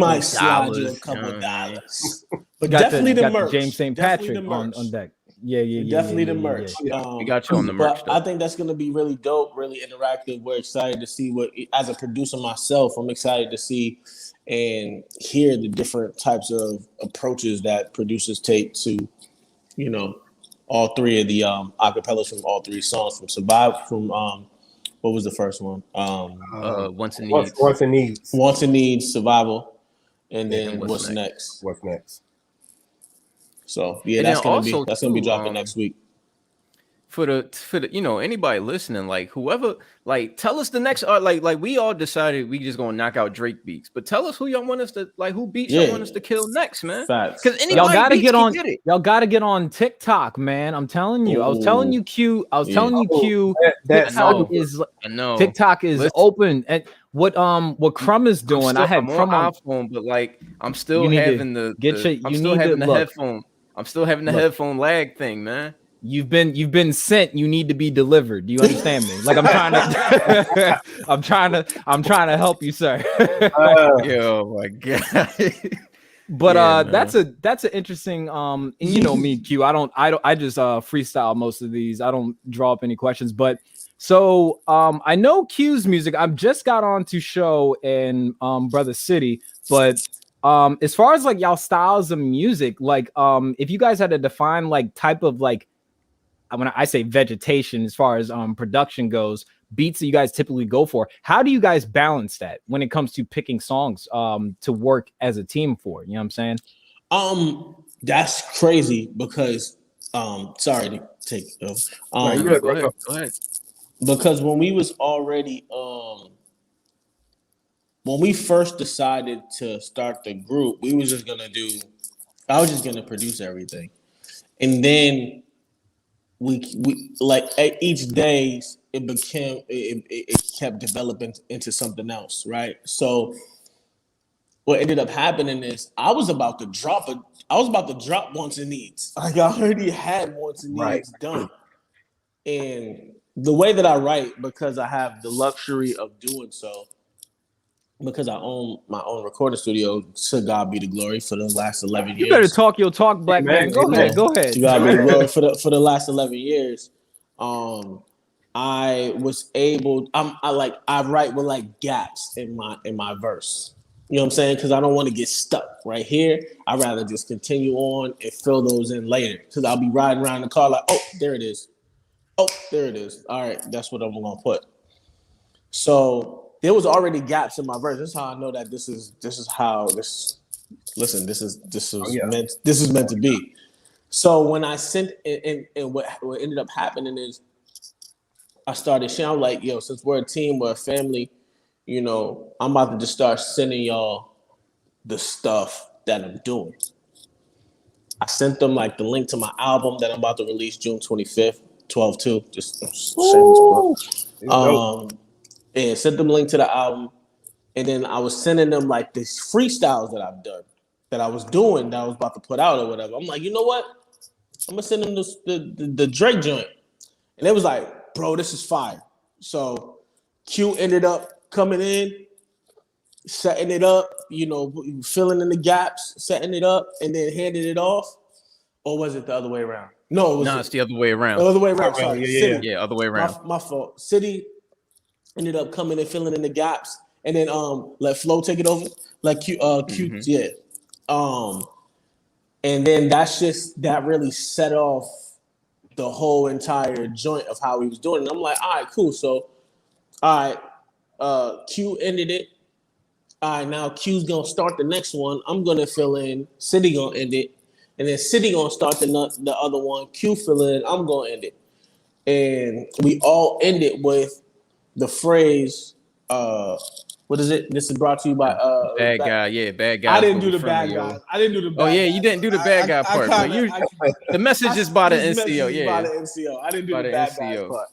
couple dollars. But definitely the merch. James St. Patrick on deck. Yeah. Definitely the merch. We got you on the merch. But I think that's going to be really dope, really interactive. We're excited to see as a producer myself, I'm excited to see and hear the different types of approaches that producers take to, you know, all 3 of the acapellas from all 3 songs from Survive from what was the first one? Wants and Needs. Wants and Needs, Survival, and then What's Next? What's Next? So yeah, that's gonna be dropping next week. for the anybody listening, like whoever, like tell us the next like we all decided we just gonna knock out Drake beats, but tell us who y'all want us to who beats y'all want us to kill next, man. Because y'all gotta get on y'all gotta get on TikTok, man. I'm telling you. I was telling you Q. TikTok is open. And what Crumb is doing, I had Crumb on iPhone, but like I'm still having the headphone. I'm still having the headphone lag thing, man. You've been sent. You need to be delivered. Do you understand me? Like I'm trying to help you, sir. Yo, my God. But that's an interesting. And you know me, Q. I just freestyle most of these. I don't draw up any questions. But so I know Q's music. I've just got on to show in Brother City, but as far as like y'all styles of music, like if you guys had to define like type of like, when I say vegetation, as far as production goes, beats that you guys typically go for, how do you guys balance that when it comes to picking songs to work as a team for? You know what I'm saying? That's crazy because sorry to take go ahead. Because when we was already when we first decided to start the group, I was just gonna produce everything, and then we like each day it kept developing into something else, right? So what ended up happening is I was about to drop wants and needs. Like I already had wants and needs done, and the way that I write, because I have the luxury of doing so, because I own my own recording studio, to God be the glory, for the last 11 years. You better talk your talk, black man. Go ahead. To God be the glory for the last 11 years. I was able. I write with like gaps in my verse. You know what I'm saying? Because I don't want to get stuck right here. I'd rather just continue on and fill those in later. Because I'll be riding around the car like, oh, there it is. Oh, there it is. All right, that's what I'm gonna put. So there was already gaps in my verse. This is how I know that this is meant to be. So when I sent and what ended up happening is I started sharing. I'm like, yo, since we're a team, we're a family, you know, I'm about to just start sending y'all the stuff that I'm doing. I sent them like the link to my album that I'm about to release June 25th, 12/2. Just and sent them a link to the album, and then I was sending them like these freestyles that I've done, that I was doing, that I was about to put out or whatever. I'm like, you know what? I'm gonna send them the Drake joint, and it was like, bro, this is fire. So Q ended up coming in, setting it up, you know, filling in the gaps, setting it up, and then handing it off. Or was it the other way around? No, it's the other way around. The other way around. Sorry, yeah, other way around. My fault. City ended up coming and filling in the gaps, and then let Flo take it over. Like Q, yeah. And then that really set off the whole entire joint of how he was doing. And I'm like, all right, cool. So, all right, Q ended it. All right, now Q's gonna start the next one. I'm gonna fill in. City gonna end it, and then City gonna start the other one. Q fill in. I'm gonna end it, and we all end it with the phrase, what is it? This is brought to you by bad guy. Bad guy. I didn't do the bad guy. Oh yeah, you didn't do the bad guy part. The message is by the NCO. Yeah, by the NCO. I didn't do the bad guy part.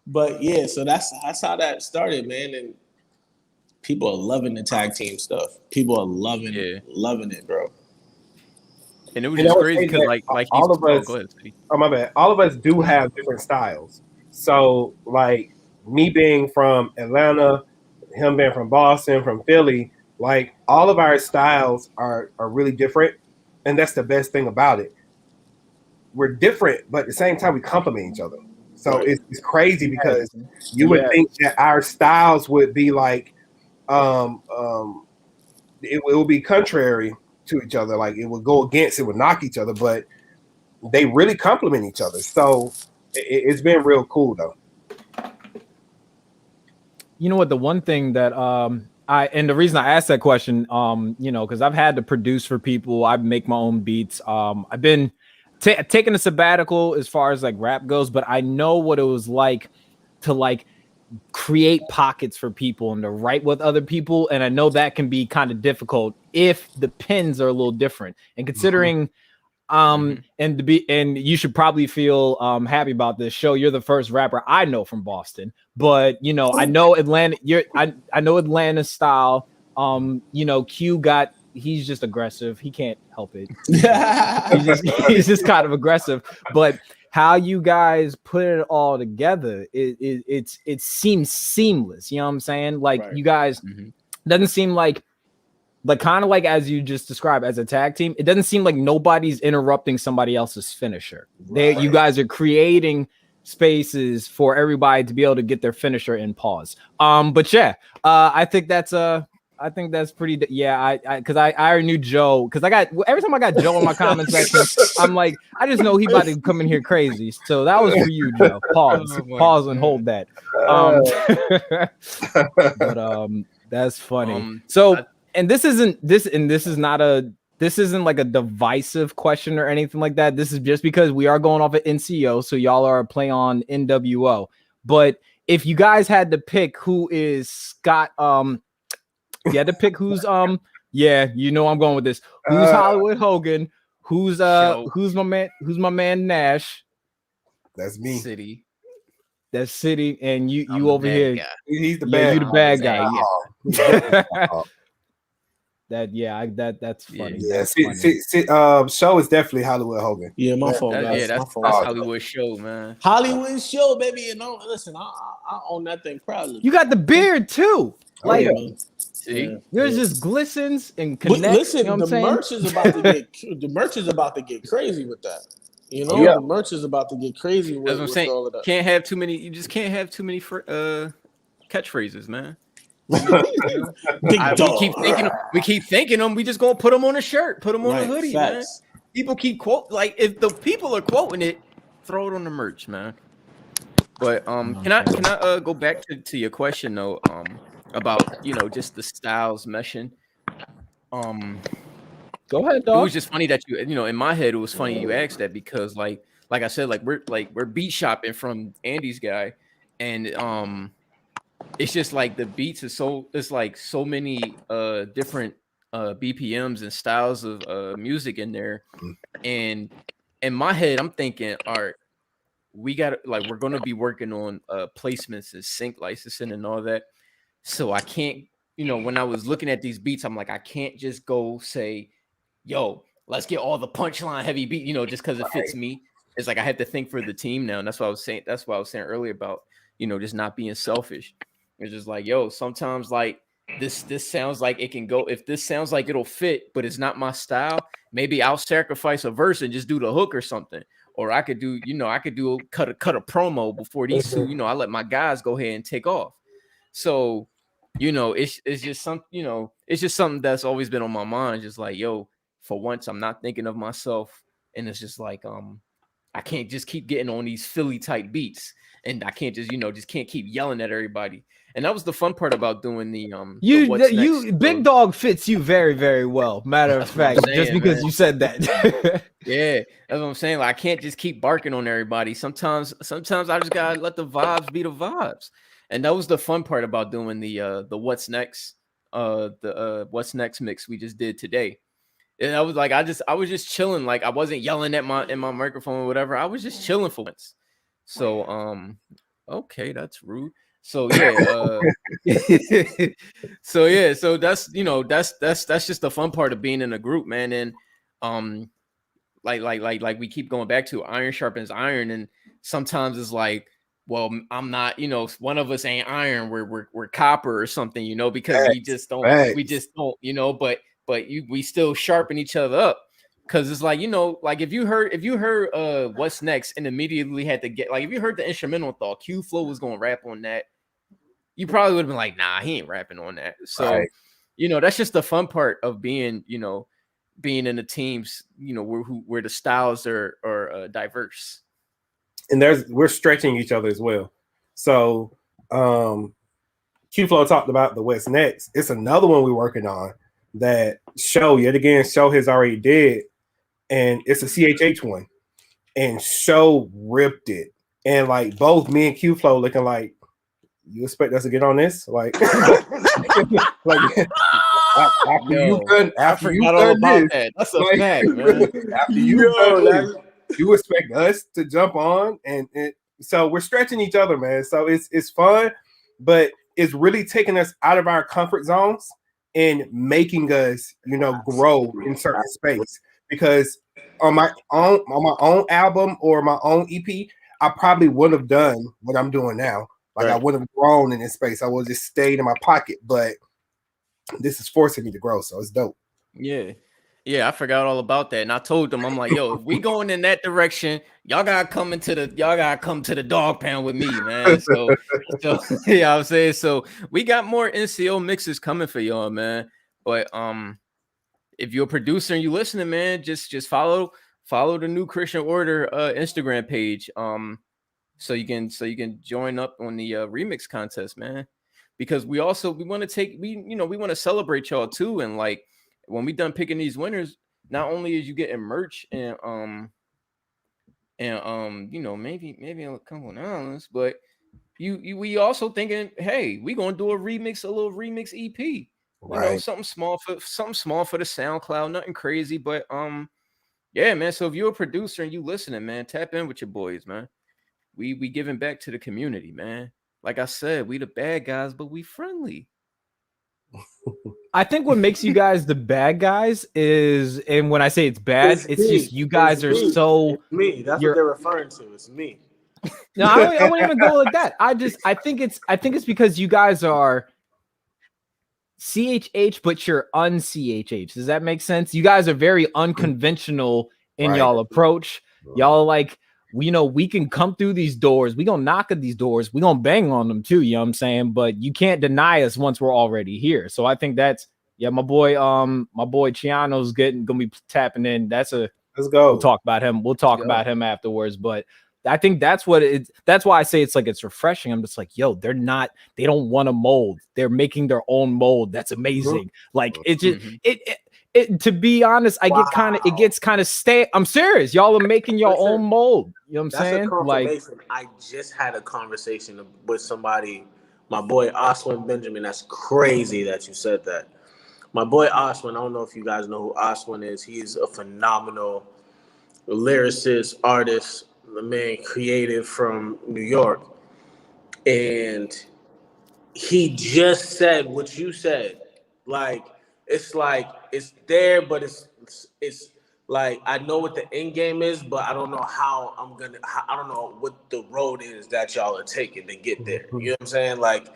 But yeah, so that's how that started, man. And people are loving the tag team stuff. People are loving it, bro. And it was just crazy because like all of us. Go ahead, oh my bad. All of us do have different styles. So like me being from Atlanta, him being from Boston, from Philly, like all of our styles are really different, and that's the best thing about it. We're different, but at the same time we complement each other. So it's crazy because you would think that our styles would be like it will be contrary to each other, like it would go against, it would knock each other, but they really complement each other. So it's been real cool though. You know what? The one thing that and the reason I asked that question, you know, because I've had to produce for people, I make my own beats. I've been taking a sabbatical as far as like rap goes, but I know what it was like to like create pockets for people and to write with other people, and I know that can be kind of difficult if the pens are a little different. And considering and you should probably feel happy about this show. You're the first rapper I know from Boston, but you know, I know Atlanta. I know Atlanta style. You know, he's just aggressive. He can't help it. he's just kind of aggressive. But how you guys put it all together, it seems seamless. You know what I'm saying? Like you guys doesn't seem like kind of like as you just described as a tag team. It doesn't seem like nobody's interrupting somebody else's finisher. You guys are creating spaces for everybody to be able to get their finisher in pause. But yeah, I think that's pretty. Yeah, because I already knew Joe, because every time I got Joe in my comment section, I'm like, I just know he about to come in here crazy. So that was for you, Joe. Pause and hold that. But that's funny. This isn't like a divisive question or anything like that. This is just because we are going off of NCO, so y'all are playing on NWO. But if you guys had to pick who is Scott, you had to pick who's you know I'm going with this. Who's Hollywood Hogan? Who's my man Nash? That's me. City. That's City, and you over here. Guy. He's the bad. You the bad guy. Yeah. That's funny. Yeah, show is definitely Hollywood Hogan. Yeah, my fault. That's Hollywood show, man. Hollywood show, baby. And listen, I own that thing proudly. You got the beard too. Like See? yours just glistens and connects. Listen, you know the merch is about to get crazy with that. You know, the merch is about to get crazy with, That's what I'm saying. All of that. Can't have too many. You just can't have too many catchphrases, man. We keep thinking them. We just gonna put them on a shirt, put them on a hoodie, man. People keep like if the people are quoting it, throw it on the merch, man. But can I go back to your question though, about just the styles meshing. Go ahead, dog. It was just funny that you in my head it was funny you asked that because like I said, we're beat shopping from Andy's guy, and it's just like the beats is it's like so many different BPMs and styles of music in there, and in my head I'm thinking, all right, we're gonna be working on placements and sync licensing and all that. So I can't, when I was looking at these beats, I'm like, I can't just go say, yo, let's get all the punchline heavy beat, just because it fits me. It's like I have to think for the team now. And that's what I was saying. That's what I was saying earlier about, just not being selfish. It's just like, yo, sometimes like this sounds like it can go. If this sounds like it'll fit, but it's not my style, maybe I'll sacrifice a verse and just do the hook or something. Or I could do, cut a promo before these two, I let my guys go ahead and take off. So, it's just it's just something that's always been on my mind. Just like, yo, for once, I'm not thinking of myself. And it's just like, I can't just keep getting on these Philly type beats. And I can't just can't keep yelling at everybody. And that was the fun part about doing Big Dog fits you very, very well. Matter of fact, just because you said that. Yeah, that's what I'm saying. Like I can't just keep barking on everybody. Sometimes I just gotta let the vibes be the vibes. And that was the fun part about doing the What's Next, What's Next mix we just did today. And I was like, I was just chilling. Like I wasn't yelling at my microphone or whatever. I was just chilling for once. So okay, that's rude. So yeah, so that's that's just the fun part of being in a group, man. And like we keep going back to iron sharpens iron, and sometimes it's like, well, I'm not, one of us ain't iron, we're copper or something, because we just don't, but we still sharpen each other up. Cause it's like, like if you heard What's Next and immediately had to get, like, if you heard the instrumental and thought Q-flo was going to rap on that, you probably would have been like, nah, he ain't rapping on that. So, that's just the fun part of being, being in the teams, where the styles are diverse. And we're stretching each other as well. So Q-flo talked about the What's Next. It's another one we're working on that Show has already did, and it's a CHH one. and Show ripped it. And like both me and Q-flo looking like, you expect us to get on this? Like, like after Yo, after I you forgot done all about this, that. That's a like, fact, man. after you done this, you expect us to jump on, and so we're stretching each other, man. So it's fun, but it's really taking us out of our comfort zones and making us, grow in certain space. Because on my own album or my own EP, I probably wouldn't have done what I'm doing now. Like I wouldn't have grown in this space. I would have just stayed in my pocket. But this is forcing me to grow, so it's dope. Yeah, I forgot all about that. And I told them, I'm like, yo, if we going in that direction, y'all gotta come to the dog pound with me, man. So yeah, I'm saying, so we got more NCO mixes coming for y'all, man. But if you're a producer and you listening, man, just follow the New Christian Order Instagram page. So you can join up on the remix contest, man. Because we want to celebrate y'all too. And like when we done picking these winners, not only is you getting merch and maybe a couple of dollars, but we also thinking, hey, we gonna do a little remix EP. Right. Something small for the SoundCloud, nothing crazy, but yeah, man. So if you're a producer and you listening, man, tap in with your boys, man. We giving back to the community, man. Like I said, we the bad guys, but we friendly. I think what makes you guys the bad guys is, and when I say it's bad, it's just you guys are so. It's me. That's what they're referring to. It's me. No, I wouldn't even go like that. I think it's because you guys are CHH, but you're un-CHH. Does that make sense? You guys are very unconventional in y'all approach. Y'all like, we can come through these doors. We gonna knock at these doors. We gonna bang on them too. You know what I'm saying? But you can't deny us once we're already here. So I think that's, my boy Chiano's gonna be tapping in. Let's go. We'll talk about him. We'll talk about him afterwards. But I think that's what that's why I say it's refreshing. I'm just like, they don't want a mold. They're making their own mold. That's amazing. Like it just to be honest, it gets kind of stay. I'm serious. Y'all are making your own mold. You know what I'm saying? A confirmation. I just had a conversation with somebody, my boy Oswin Benjamin. That's crazy that you said that. My boy Oswin, I don't know if you guys know who Oswin is. He's a phenomenal lyricist, artist, the man creative from New York. And he just said what you said. It's there, but it's like, I know what the end game is, but I don't know how I don't know what the road is that y'all are taking to get there. You know what I'm saying? Like,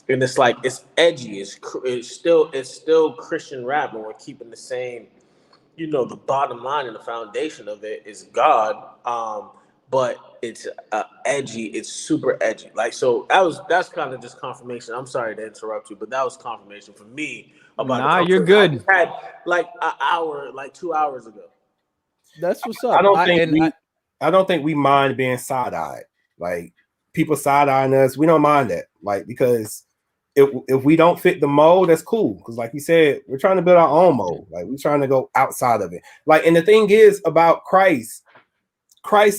and it's like, it's edgy. It's still Christian rap, and we're keeping the same, the bottom line and the foundation of it is God. But it's edgy. It's super edgy. Like, so that's kind of just confirmation. I'm sorry to interrupt you, but that was confirmation for me about. You're good. I had like an hour, like 2 hours ago. That's what's up. I don't think we mind being side-eyed. Like, people side-eyeing us, we don't mind that. Like, because if we don't fit the mold, that's cool. Because like you said, we're trying to build our own mold. Like, we're trying to go outside of it. Like, and the thing is about Christ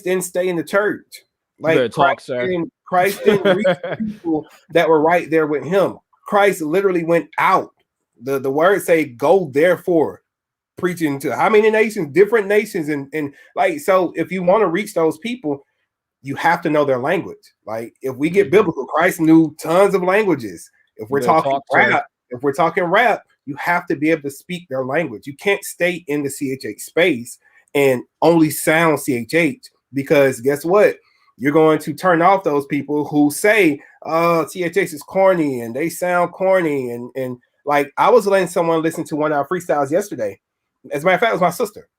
didn't stay in the church. Like, Christ didn't reach people that were right there with him. Christ literally went out. The words say, "Go therefore," preaching to how many nations? Different nations, and like, so if you want to reach those people, you have to know their language. Like, if we get biblical, Christ knew tons of languages. If we're talking rap, you have to be able to speak their language. You can't stay in the CHH space and only sound CHH, because guess what? You're going to turn off those people who say, CHH is corny and they sound corny. And like, I was letting someone listen to one of our freestyles yesterday. As a matter of fact, it was my sister.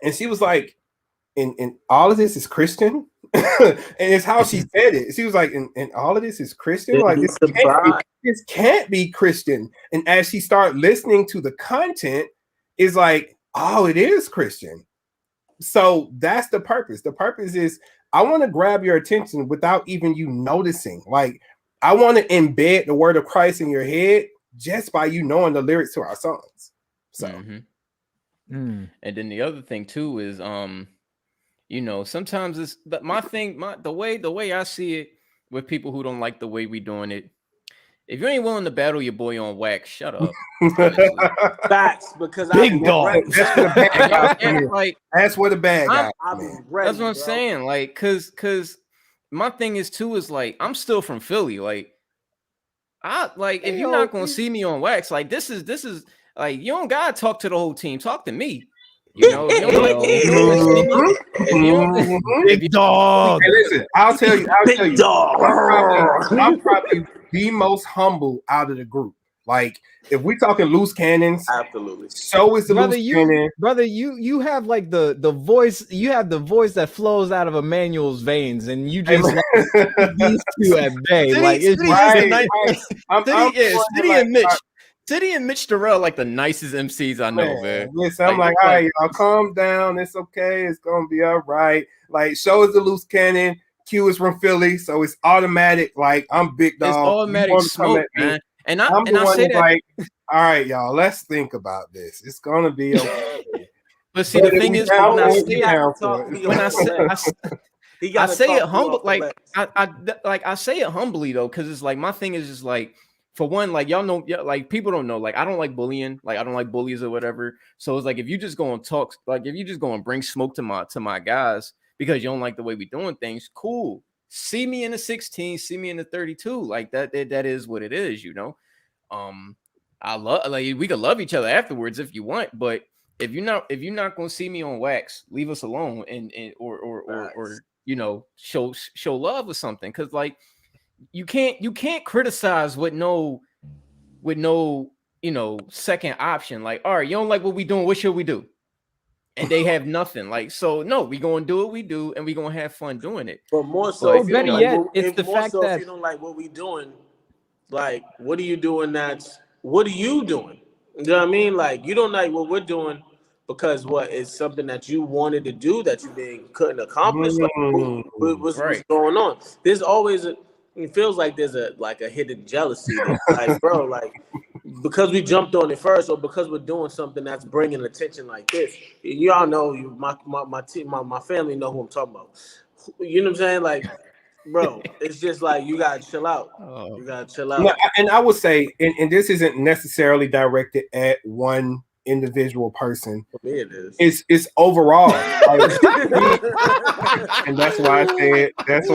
And she was like, and all of this is Christian? And it's how she said it. She was like, and all of this is Christian? Like, this can't be Christian. And as she started listening to the content, it's like, oh, it is Christian. So that's the purpose. The purpose is, I want to grab your attention without even you noticing. Like, I want to embed the word of Christ in your head just by you knowing the lyrics to our songs. So, and then the other thing too is, you know, sometimes it's my thing. The way I see it with people who don't like the way we doing it. If you ain't willing to battle your boy on wax, shut up. Facts, because Big dog. That's where the bad guy come in. Like, that's where the bad guy I'm come in. ready, that's what I'm bro. saying. Like, cause my thing is too is like I'm still from Philly. Like, if you're not gonna see me on wax, like this is like you don't gotta talk to the whole team. Talk to me. You know, if you don't Big dog. Hey, listen, I'll tell you. Big dog. I'm probably the most humble out of the group. Like, if we're talking loose cannons, Absolutely. so is the loose cannon. Brother, you have like the voice. You have the voice that flows out of Emmanuel's veins, and you just like, these two at bay. Like it's City and Mitch Terrell like the nicest MCs I know, man. Listen, I'm like, all right, y'all, calm down. It's okay. It's gonna be all right. Like, show is the loose cannon. Q is from Philly, so it's automatic. Like, I'm big dog. It's automatic smoke, man. And I say that. Like, all right, y'all, let's think about this. It's gonna be okay. But see, the thing is, when I say it humble, like I say it humbly though, because it's like my thing is just like, for one, like y'all know, like people don't know, like I don't like bullying, like I don't like bullies or whatever. So it's like if you just go and talk, like if you just go and bring smoke to my guys because you don't like the way we doing things, cool. See me in the 16, see me in the 32, like that is what it is, you know. I love, like, we could love each other afterwards if you want, but if you're not gonna see me on wax, leave us alone and or you know, show love or something, because like you can't criticize with no you know second option. Like, all right, you don't like what we doing, what should we do? And they have nothing. Like, so no, we gonna do what we do, and we gonna have fun doing it. But more so, if better yet, it's the fact that if you don't like what we doing, like, what are you doing? What are you doing? You know what I mean? Like, you don't like what we're doing because what is something that you wanted to do that you couldn't accomplish. Like, what's going on? There's always it feels like there's a hidden jealousy. Like, bro, like, because we jumped on it first, or because we're doing something that's bringing attention like this. Y'all know, my team, my family know who I'm talking about. You know what I'm saying? Like, bro, it's just like you gotta chill out. You gotta chill out. No, and I would say, and this isn't necessarily directed at one individual person. For me, it is. It's overall. And that's why I said. Let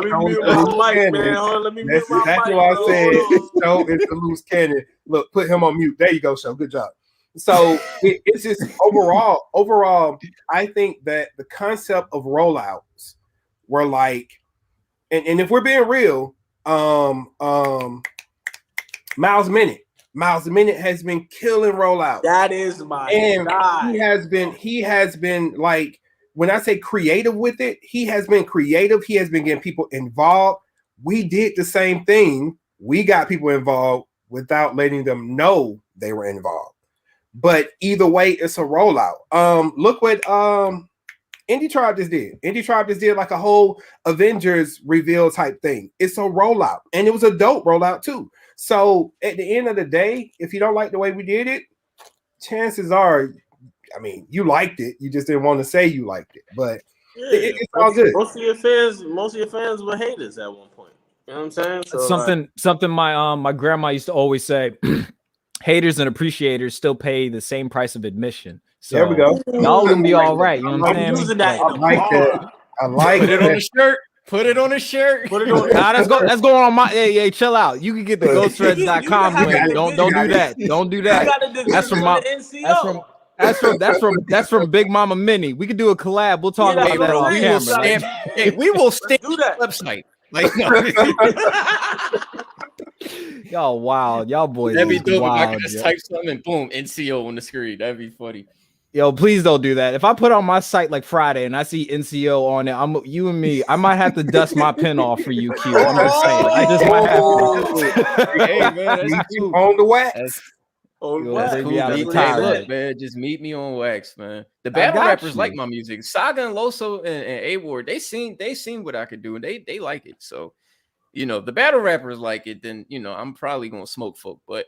me mute my mic, man. Hold on, let me mute my mic. That's why I said. So it's the loose cannon. Look, put him on mute. There you go, Show. Good job. So it's just overall. Overall, I think that the concept of rollouts were like, and if we're being real, Miles Minute has been killing rollouts. That is my guy. He has been like, when I say creative with it, he has been creative. He has been getting people involved. We did the same thing. We got people involved without letting them know they were involved. But either way, it's a rollout. Look what Indie Tribe just did. Indie Tribe just did like a whole Avengers reveal type thing. It's a rollout, and it was a dope rollout too. So at the end of the day, if you don't like the way we did it, chances are, I mean, you liked it. You just didn't want to say you liked it, but it's all good. Most of your fans were haters at one point. You know what I'm saying? So, something my grandma used to always say: haters and appreciators still pay the same price of admission. So there we go. Y'all gonna be all right. You know what I'm saying? Using that I like that. I like it on the shirt. Put it on a shirt. Put it on. That's going on my. Hey, chill out. You can get the ghostthreads.com link. Don't do that. Don't do that. That's from my NCO. That's from Big Mama Minnie. We could do a collab. We'll talk about that on camera. We will stamp that website. Like, no. Y'all wild. Y'all boys. That'd be dope. Wild, if I could just type something and boom, NCO on the screen. That'd be funny. Yo, please don't do that. If I put on my site like Friday and I see NCO on it, you and me, I might have to dust my pin off for you, Q. I'm just saying. I just might have to. Hey, man, that's cool. On the wax. That's cool. Hey, look, man, just meet me on wax, man. The battle rappers like my music. Saga and Loso and A-Ward, they seen what I could do, and they like it. So, you know, the battle rappers like it, then, you know, I'm probably gonna smoke folk, but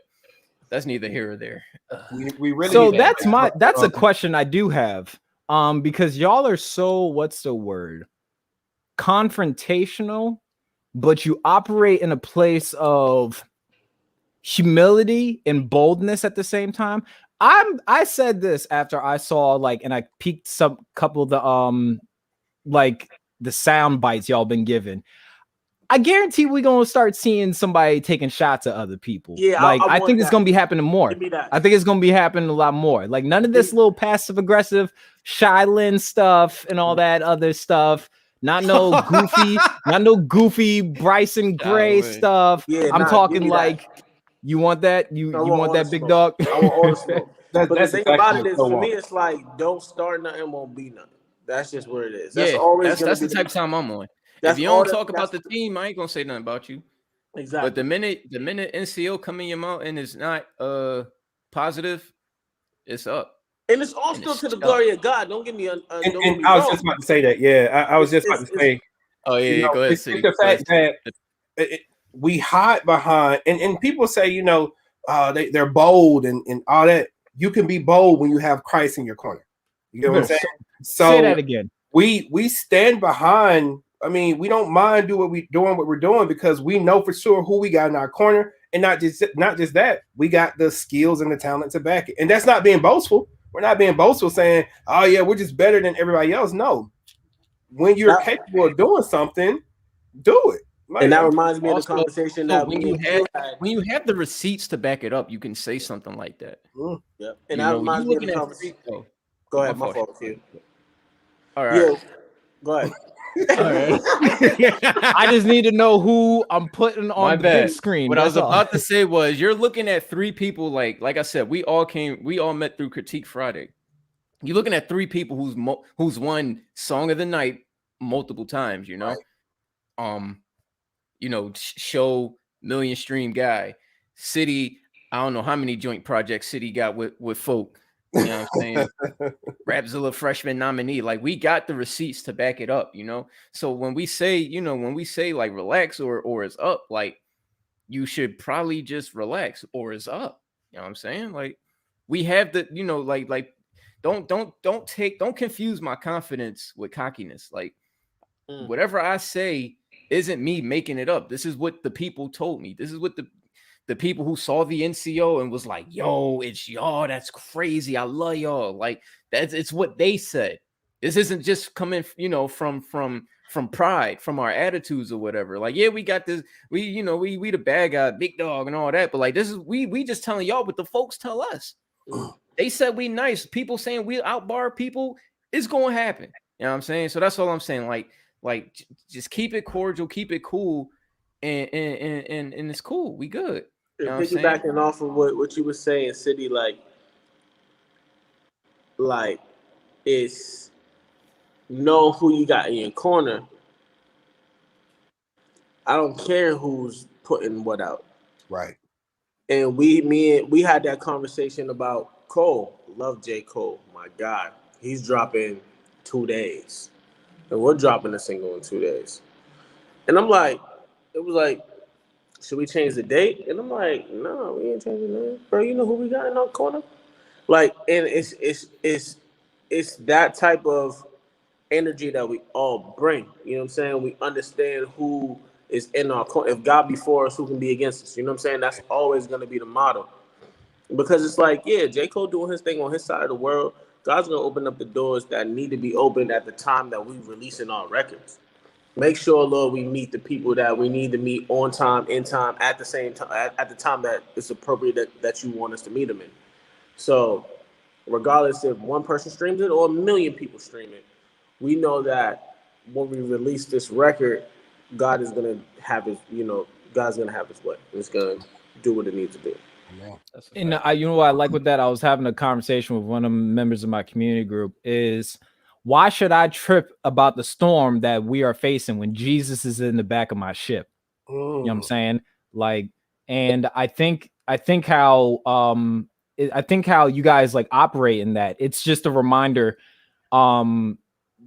that's neither here or there. We really so that's a question I do have. Because y'all are so, what's the word? Confrontational, but you operate in a place of humility and boldness at the same time. I said this after I saw like, and I peeked some couple of the like the sound bites y'all been given. I guarantee we're gonna start seeing somebody taking shots at other people. Yeah, like I I think it's gonna be happening more. Give me that. I think it's gonna be happening a lot more. Like none of this little passive aggressive Shylin stuff and all that other stuff. Not no goofy Bryson Gray stuff. Yeah, I'm talking give me like that. you want that? You want that big smoke. dog? I want all the smoke. But That's the thing exactly about it is, what I for me, want. it's like don't start nothing, won't be nothing. That's just what it is. That's the type of time I'm on. If you don't talk about the team, I ain't gonna say nothing about you. Exactly. But the minute NCO come in your mouth and it's not positive, it's up. And it's all still to the glory of God. Don't get me wrong. I was just about to say that. Yeah, I was just about to say. Oh yeah, go ahead. It's the fact that we hide behind, and people say, they're bold and all that. You can be bold when you have Christ in your corner. You know what I'm saying? So say that again. We stand behind. I mean, we don't mind doing what we're doing because we know for sure who we got in our corner, and not just that, we got the skills and the talent to back it. And that's not being boastful. We're not being boastful saying, "Oh yeah, we're just better than everybody else." No, when you're capable of doing something, do it. Like, and that reminds me of the conversation that when you have the receipts to back it up, you can say something like that. Yeah, and that reminds me of the conversation. Go ahead, my fault. All right. Yeah, go ahead. All right. I just need to know who I'm putting on the big screen. What I was about to say was you're looking at three people like I said, we all met through Critique Friday. You're looking at three people who's won Song of the Night multiple times, right. Show million stream guy. City, I don't know how many joint projects City got with folk. You know what I'm saying? Rapzilla freshman nominee. Like we got the receipts to back it up, So when we say like relax or it's up, like you should probably just relax or it's up. You know what I'm saying? Like we have the, like don't confuse my confidence with cockiness. Like whatever I say isn't me making it up. This is what the people told me. This is what the people who saw the NCO and was like, yo, it's y'all. That's crazy. I love y'all. Like it's what they said. This isn't just coming, from pride, from our attitudes or whatever. Like, yeah, we got this. We the bad guy, big dog and all that. But like, this is, we just telling y'all what the folks tell us. They said we nice. People saying we outbar people. It's going to happen. You know what I'm saying? So that's all I'm saying. Like just keep it cordial, keep it cool. And it's cool. We good. You know piggybacking off of what you were saying, City, like it's know who you got in your corner. I don't care who's putting what out. Right. And we had that conversation about Cole. Love J. Cole. My God. He's dropping 2 days. And we're dropping a single in 2 days. And I'm like, it was like, should we change the date? And I'm like, no, we ain't changing that. Bro, you know who we got in our corner? Like, and it's that type of energy that we all bring. You know what I'm saying? We understand who is in our corner. If God be for us, who can be against us? You know what I'm saying? That's always going to be the motto. Because it's like, yeah, J. Cole doing his thing on his side of the world. God's going to open up the doors that need to be opened at the time that we releasing our records. Make sure, Lord, we meet the people that we need to meet on time, in time, at the same time, at the time that it's appropriate that you want us to meet them in. So regardless if one person streams it or a million people stream it, we know that when we release this record, God is going to have his, God's going to have his way. It's going to do what it needs to do. Yeah. And what I like with that, I was having a conversation with one of the members of my community group is, why should I trip about the storm that we are facing when Jesus is in the back of my ship? You know what I'm saying? Like, and I think how you guys like operate in that. It's just a reminder.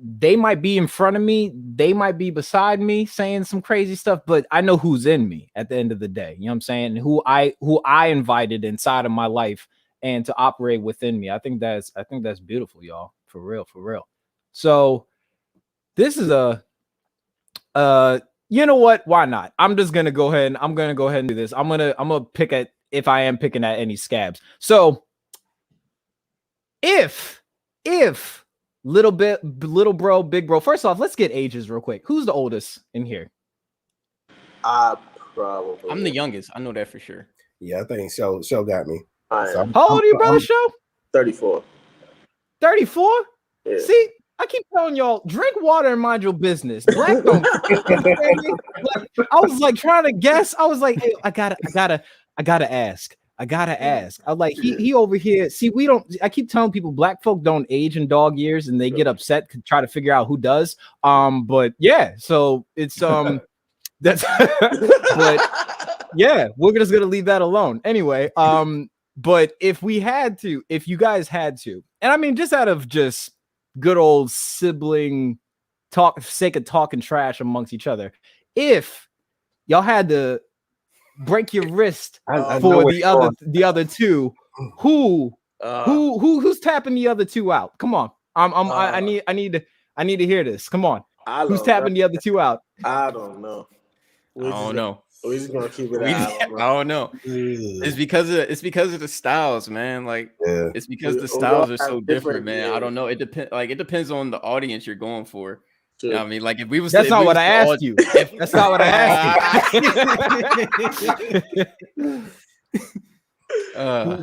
They might be in front of me, they might be beside me saying some crazy stuff, but I know who's in me at the end of the day. You know what I'm saying? Who I invited inside of my life and to operate within me. I think that's beautiful, y'all. For real. So this is you know what? Why not? I'm just gonna go ahead and do this. I'm gonna pick at, if I am picking at any scabs. So if little bro, big bro. First off, let's get ages real quick. Who's the oldest in here? I probably. I'm the youngest. I know that for sure. Yeah, I think Show got me. How old are you, brother? Show 34. 34. Yeah. See, I keep telling y'all, drink water and mind your business. Black don't. I was like trying to guess. I was like, hey, I gotta ask. I was like, he over here. See, we don't. I keep telling people, black folk don't age in dog years, and they get upset to try to figure out who does. But yeah, so it's that's. But yeah, we're just gonna leave that alone anyway. But if you guys had to, and I mean, just out of just good old sibling sake of talking trash amongst each other, if y'all had to break your wrist for the other two, who's tapping the other two out? Come on, I need to hear this. Come on, who's tapping the other two out? I don't know. I don't know. We're just gonna keep it. I don't know. It's because of the styles, man. Like it's because the styles are so different, man. I don't know. It depends on the audience you're going for. You know what I mean, like if we was that's not what I asked you. That's not what I asked you.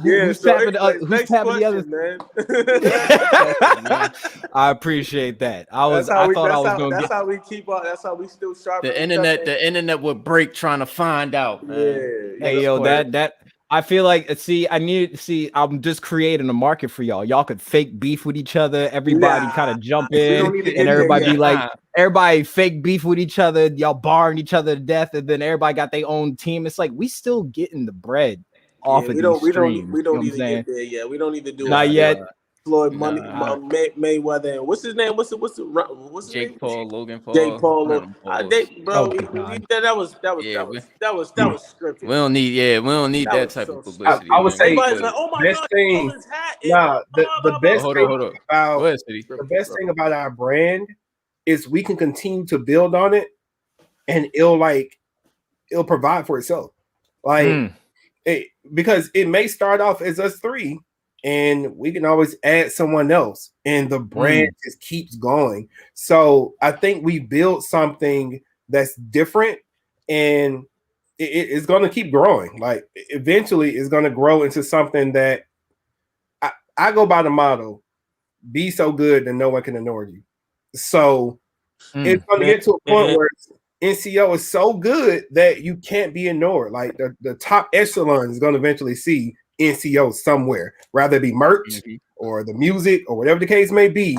Who's tapping the other? Man. I appreciate that. That's how we keep up. That's how we still sharp. The internet would break trying to find out. Man. Yeah. Hey yo, that I feel like I'm just creating a market for y'all. Y'all could fake beef with each other. Everybody kind of jump in, and everybody be like, everybody fake beef with each other. Y'all barring each other to death, and then everybody got their own team. It's like we still getting the bread off of these streams. We don't need to get there yet. We don't need to do not yet. Floyd Money, Mayweather, and what's his name? What's his Jake name? Paul, Logan Paul. Jake Paul, that was scripted. We don't need that type of publicity. I would say everybody's like, oh my god, thing. The best thing about our brand is we can continue to build on it, and it'll provide for itself. Because it may start off as us three, and we can always add someone else, and the brand just keeps going. So I think we built something that's different, and it's going to keep growing. Like eventually, it's going to grow into something that I go by the motto: "Be so good that no one can ignore you." So it's going to get to a point where NCO is so good that you can't be ignored. Like the top echelon is going to eventually see NCO somewhere, rather it be merch or the music or whatever the case may be.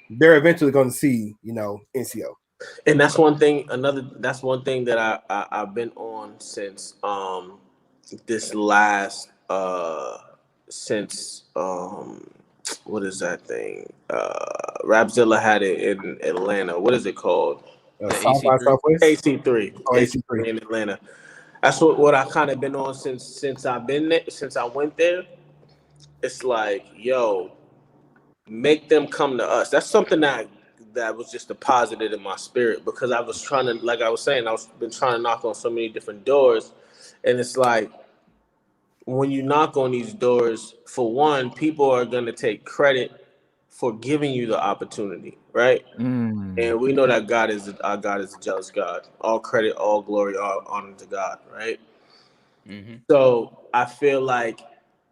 They're eventually going to see, NCO. And that's one thing. That's one thing that I've been on since this last what is that thing? Rapzilla had it in Atlanta. What is it called? AC3. AC3 in Atlanta. That's what I kind of been on since I've been there, since I went there. It's like, yo, make them come to us. That's something that was just deposited in my spirit, because I was trying to, like I was saying, been trying to knock on so many different doors, and it's like when you knock on these doors, for one, people are gonna take credit for giving you the opportunity, right? And we know that our God is a jealous God. All credit, all glory, all honor to God, right? So I feel like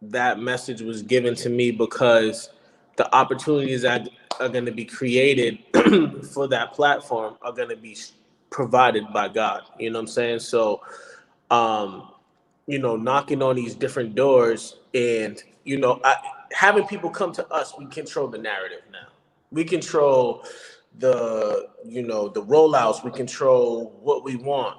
that message was given to me because the opportunities that are going to be created for that platform are going to be provided by God. You know what I'm saying? So, knocking on these different doors and, having people come to us, we control the narrative now. We control the rollouts. We control what we want.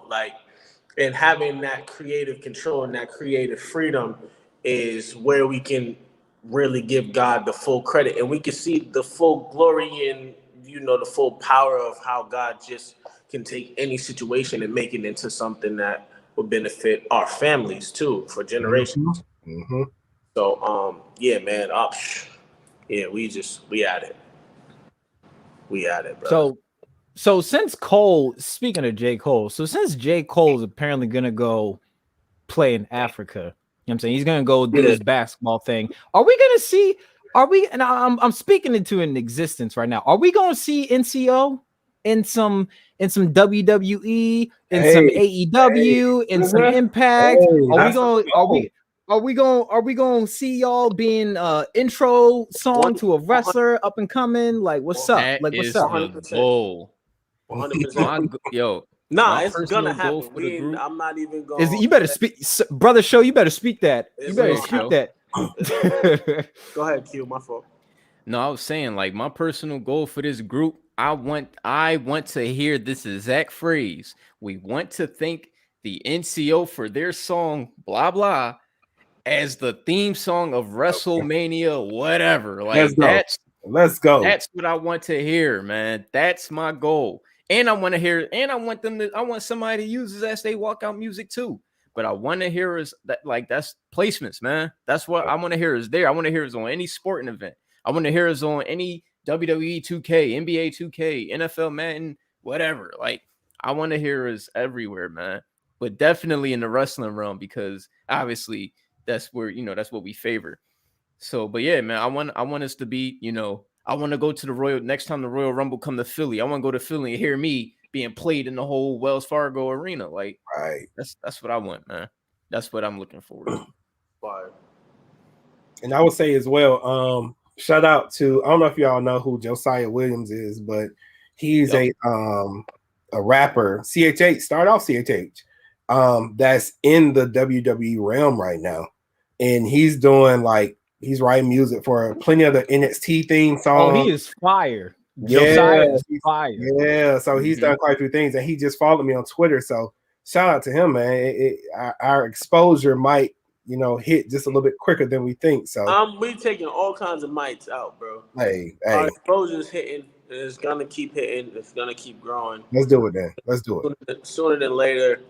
And having that creative control and that creative freedom is where we can really give God the full credit, and we can see the full glory and the full power of how God just can take any situation and make it into something that will benefit our families too for generations. So yeah, man, we at it. we at it, bro. So since Cole, speaking of J. Cole, so since J. Cole is apparently gonna go play in Africa, you know what I'm saying, he's gonna go do his basketball thing. Are we gonna see? Are we? And I'm speaking into an existence right now. Are we gonna see NCO in some WWE, in some AEW, in some Impact? Are we going to see y'all being intro song to a wrestler up and coming? Like, what's up? That Like, what's is up? the goal. 100%. Nah, it's gonna happen. I'm not even going. You better speak, brother. Show you better speak that. You better speak that. Go ahead, Q. My fault. No, I was saying, like, my personal goal for this group, I want to hear this exact phrase. We want to thank the NCO for their song, blah blah, as the theme song of WrestleMania, whatever. Like, let's go. That's what I want to hear, man. That's my goal. And I want to hear, and I want somebody to use it as they walk out music too. But I want to hear is that, like, that's placements, man. That's what I want to hear is there. I want to hear is on any sporting event. I want to hear is on any WWE 2K, NBA 2K, NFL Madden, whatever. Like, I want to hear is everywhere, man. But definitely in the wrestling realm, because obviously that's where, that's what we favor. So, but yeah, man, I want us to be, I want to go to the next time the Royal Rumble come to Philly. I want to go to Philly and hear me being played in the whole Wells Fargo arena. Like, right. That's what I want, man. That's what I'm looking forward to. Fire. And I would say as well, shout out to, I don't know if y'all know who Josiah Williams is, but he's a rapper, CHH, started off CHH, that's in the WWE realm right now. And he's doing he's writing music for plenty of the NXT theme songs. Oh, he is fire. Yeah, Josiah is fire. Yeah, so he's done quite a few things, and he just followed me on Twitter. So shout out to him, man. Our exposure might, hit just a little bit quicker than we think. So we taking all kinds of mites out, bro. Hey, our exposure's hitting. It's gonna keep hitting. It's gonna keep growing. Let's do it then. Let's do it. Sooner than later,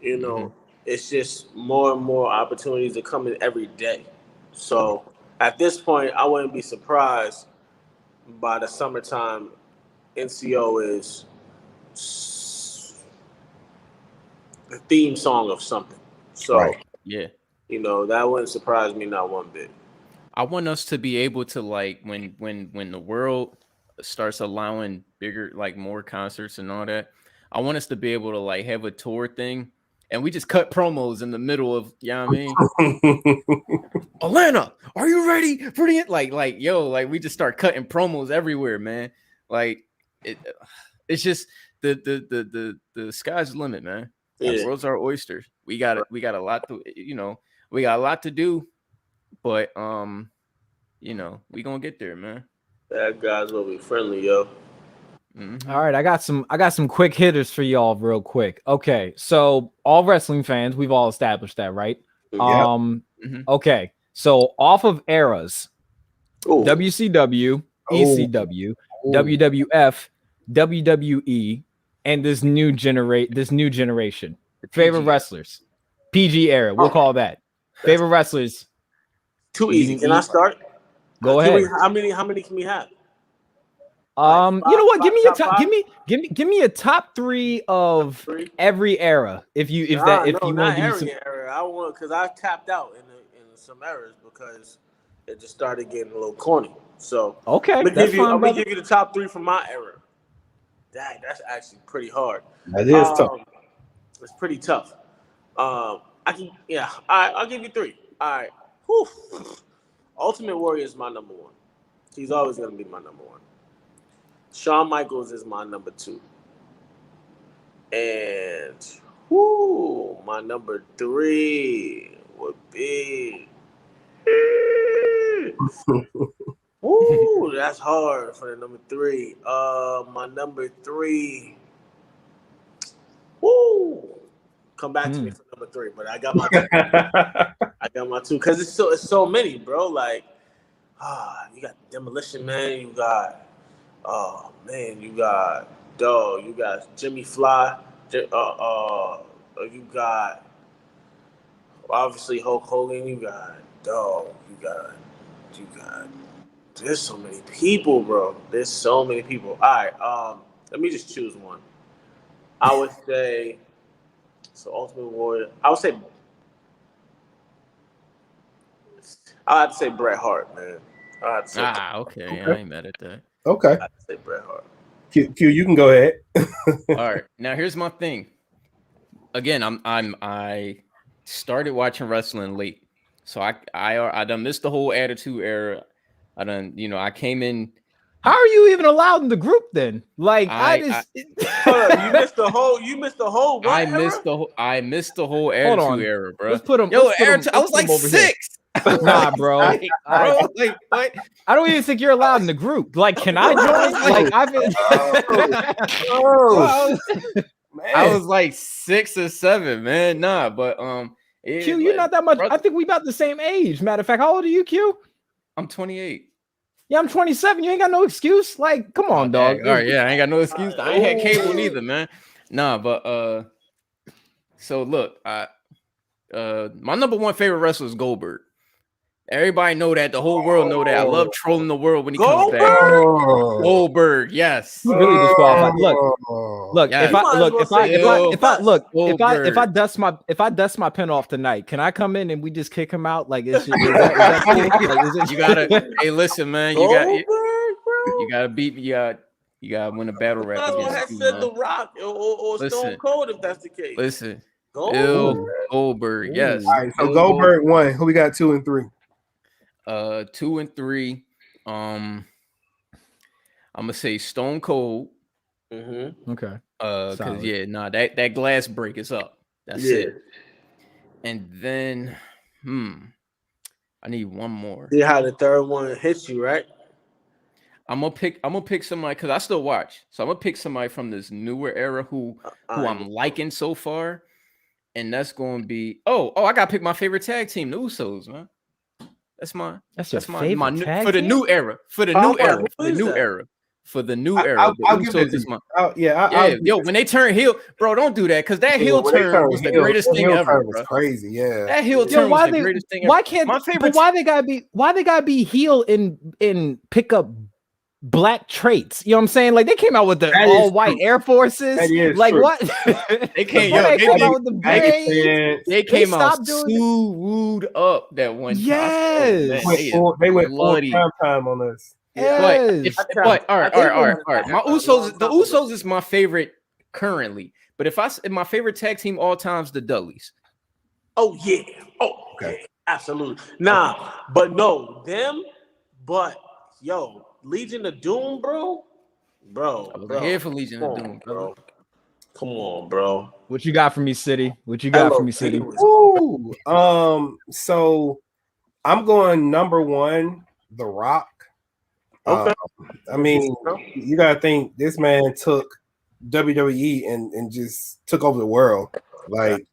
it's just more and more opportunities are coming every day. So at this point, I wouldn't be surprised by the summertime NCO is the theme song of something. So right. Yeah, that wouldn't surprise me not one bit. I want us to be able to, like, when the world starts allowing bigger, like, more concerts and all that, I want us to be able to, like, have a tour thing. And we just cut promos in the middle of, you know what I mean? Atlanta, are you ready for the we just start cutting promos everywhere, man. Like, it's just the sky's the limit, man. Yeah. The world's our oyster. We got a lot to, we got a lot to do, but we gonna get there, man. That guys will be friendly, yo. Mm-hmm. All right, I got some quick hitters for y'all real quick. Okay, so all wrestling fans, we've all established that, right? Yep. Okay, so off of eras, Ooh. WCW, ECW, WWF, WWE, and this new generation. Favorite wrestlers, PG era, we'll call that. Favorite wrestlers. Too easy. Can I start? Go ahead. How many can we have? You know what? Give me your top. Give me a top three of every era. If you want to do some era, I want, because I tapped out in some eras because it just started getting a little corny. So okay, I'm gonna give you the top three from my era. Dang, that's actually pretty hard. That is tough. It's pretty tough. I'll give you three. All right. Whew. Ultimate Warrior is my number one. He's always gonna be my number one. Shawn Michaels is my number two. And my number three would be that's hard for the number three. My number three. Come back to me for number three, but I got my two because it's so many, bro. Like, you got Demolition Man, you got you got Dog, you got Jimmy Fly, you got obviously Hulk Hogan, you got Dog, you got There's so many people, bro. There's so many people. All right, let me just choose one. I would say, so Ultimate Warrior. I would say, I have to say Bret Hart, man. I have to say. Okay. I ain't mad at that. Okay. I have to say Bret Hart. Q, you can go ahead. All right. Now here's my thing. Again, I started watching wrestling late, so I done missed the whole Attitude Era. I done, I came in. How are you even allowed in the group then? Like you missed the whole. You missed the whole. I missed the whole Attitude Era, bro. Let's put him. I was like 6. Nah, bro. Like, what? I don't even think you're allowed in the group. Like, can I join? Like, I've been. I was like 6 or 7, man. Nah, but Q, you're not that much. I think we about the same age. Matter of fact, how old are you, Q? I'm 28. Yeah, I'm 27. You ain't got no excuse. Like, come on, dog. All right, yeah, I ain't got no excuse. I ain't had cable neither, man. Nah, but so look, my number one favorite wrestler is Goldberg. Everybody know that. The whole world know that. I love trolling the world when he comes back. Goldberg, yes. He really disqualified. Look. Yes. If I dust my pen off tonight, can I come in and we just kick him out? Like, is that cool? Like, you gotta. Hey, listen, man. You gotta beat me. You gotta win a battle rap. Have said The Rock or Stone Cold if that's the case. Listen, Goldberg, yes. All right, so Goldberg won. Who we got 2 and 3? 2 and 3. I'm gonna say Stone Cold. Mm-hmm. Okay. Cause that glass break is up. That's it. And then, I need one more. See how the third one hits you, right? I'm gonna pick somebody because I still watch. So I'm gonna pick somebody from this newer era who I'm liking so far, and that's gonna be I gotta pick my favorite tag team, the Usos, man. That's my favorite tag for the team? New era. For the new era. I'll give it to you. Yo, when they turn heel, bro, don't do that because that heel turn was the greatest thing ever. Was crazy, yeah. That heel turn was the greatest thing ever. Why can't my favorite? Why they gotta be heel in pick up black traits? You know what I'm saying? Like they came out with the all white Air Forces. Like true. What? They came out with the braids. They came out too wooed up that one. Yes, they went full time on us. Yes. But all right. My the Usos is my favorite currently. But if my favorite tag team all times, the Dudleys. Oh yeah. Oh, okay. Absolutely. Nah, but no, them. But yo, Legion of Doom, bro. I was here for Legion of Doom, bro. Come on, bro. What you got for me, City? What you got for me, City? Ooh. So I'm going number 1, The Rock. Okay. I mean, you gotta think this man took WWE and just took over the world. Like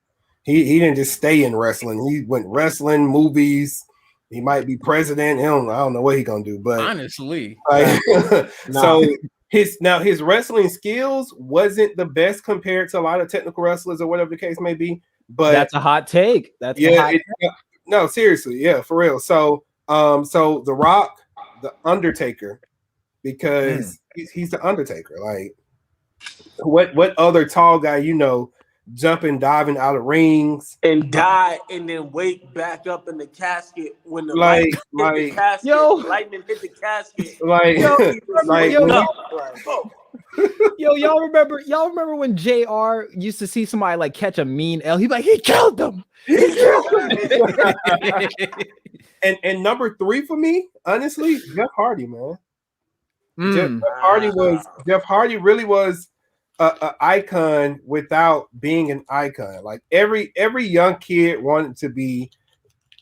he didn't just stay in wrestling. He went wrestling, movies. He might be president. I don't know what he's gonna do, but honestly, like, so his wrestling skills wasn't the best compared to a lot of technical wrestlers or whatever the case may be. But that's a hot take. No, seriously, yeah, for real. So The Rock, The Undertaker, because he's the Undertaker. Like, what other tall guy jumping, diving out of rings and die and then wake back up in the casket when the lightning hit the casket. Y'all remember when JR used to see somebody like catch a mean L? He'd be like, he killed them. And number 3 for me, honestly, Jeff Hardy, man. Jeff Hardy really was an icon without being an icon. Like every young kid wanted to be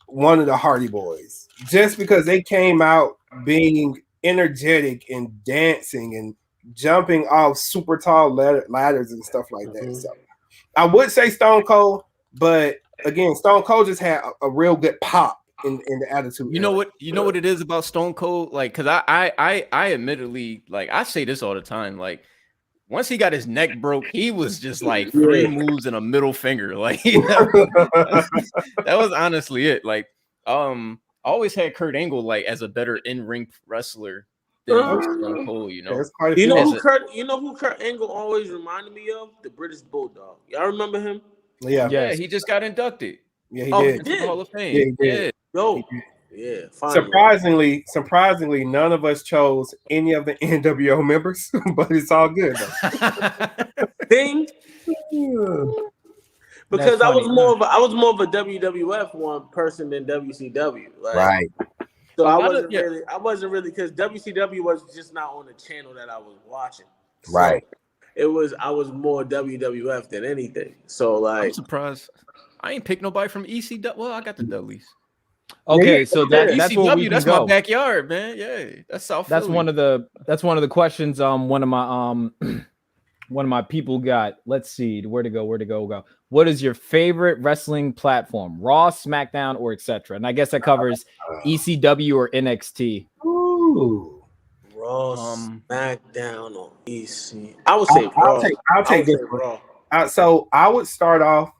one of the Hardy Boys just because they came out being energetic and dancing and jumping off super tall ladders and stuff like that. So I would say Stone Cold, but again, Stone Cold just had a real good pop in the Attitude. You know what it is about Stone Cold? Like, because I admittedly, like, I say this all the time, like, once he got his neck broke, he was just like 3 moves and a middle finger. Like that was honestly it. Like, always had Kurt Angle like as a better in-ring wrestler than Stone Cold, you know. There's quite a You few. know who Kurt Angle always reminded me of? The British Bulldog. Y'all remember him? Yeah. Yeah, he just got inducted. Yeah, he Oh, did. he did? The Hall of Fame. Yeah, he did. Yo. Yeah, finally. Surprisingly, none of us chose any of the NWO members, but it's all good though. Thing. Because I was more of a WWF one person than WCW. Like, Right. So I wasn't really because WCW was just not on the channel that I was watching. So Right. I was more WWF than anything. So like, I'm surprised. I ain't picked nobody from ECW. Well, I got the Dudleys. Okay, so that's ECW, where we can that's go. my backyard, man. Yeah, that's South That's Philly. one of the questions. One of my people got. Let's see, where to go. What is your favorite wrestling platform? Raw, SmackDown, or etc.? And I guess that covers ECW or NXT. Ooh. Raw, SmackDown, or EC. I would say Raw. I'll take this Raw. So I would start off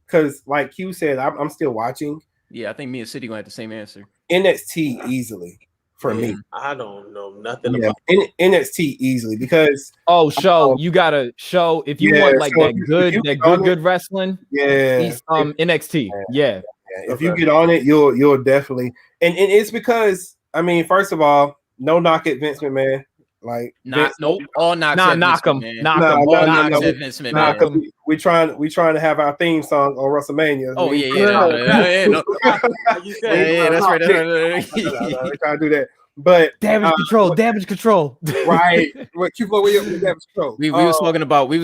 because, like Q said, I'm still watching. Yeah, I think me and City gonna have the same answer. NXT easily for me. I don't know nothing about NXT easily because you gotta show if you want like that good wrestling. Yeah, NXT. Yeah. If you get on it, you'll definitely and it's because I mean, first of all, no knock at Vince McMahon. Like all knocks at knock him. Vince McMahon. Knock him. At Vince McMahon. We trying to have our theme song on WrestleMania. Oh yeah, that's right. We're trying to do that, but damage control. Right? What Q-flo? Where you damage control? We was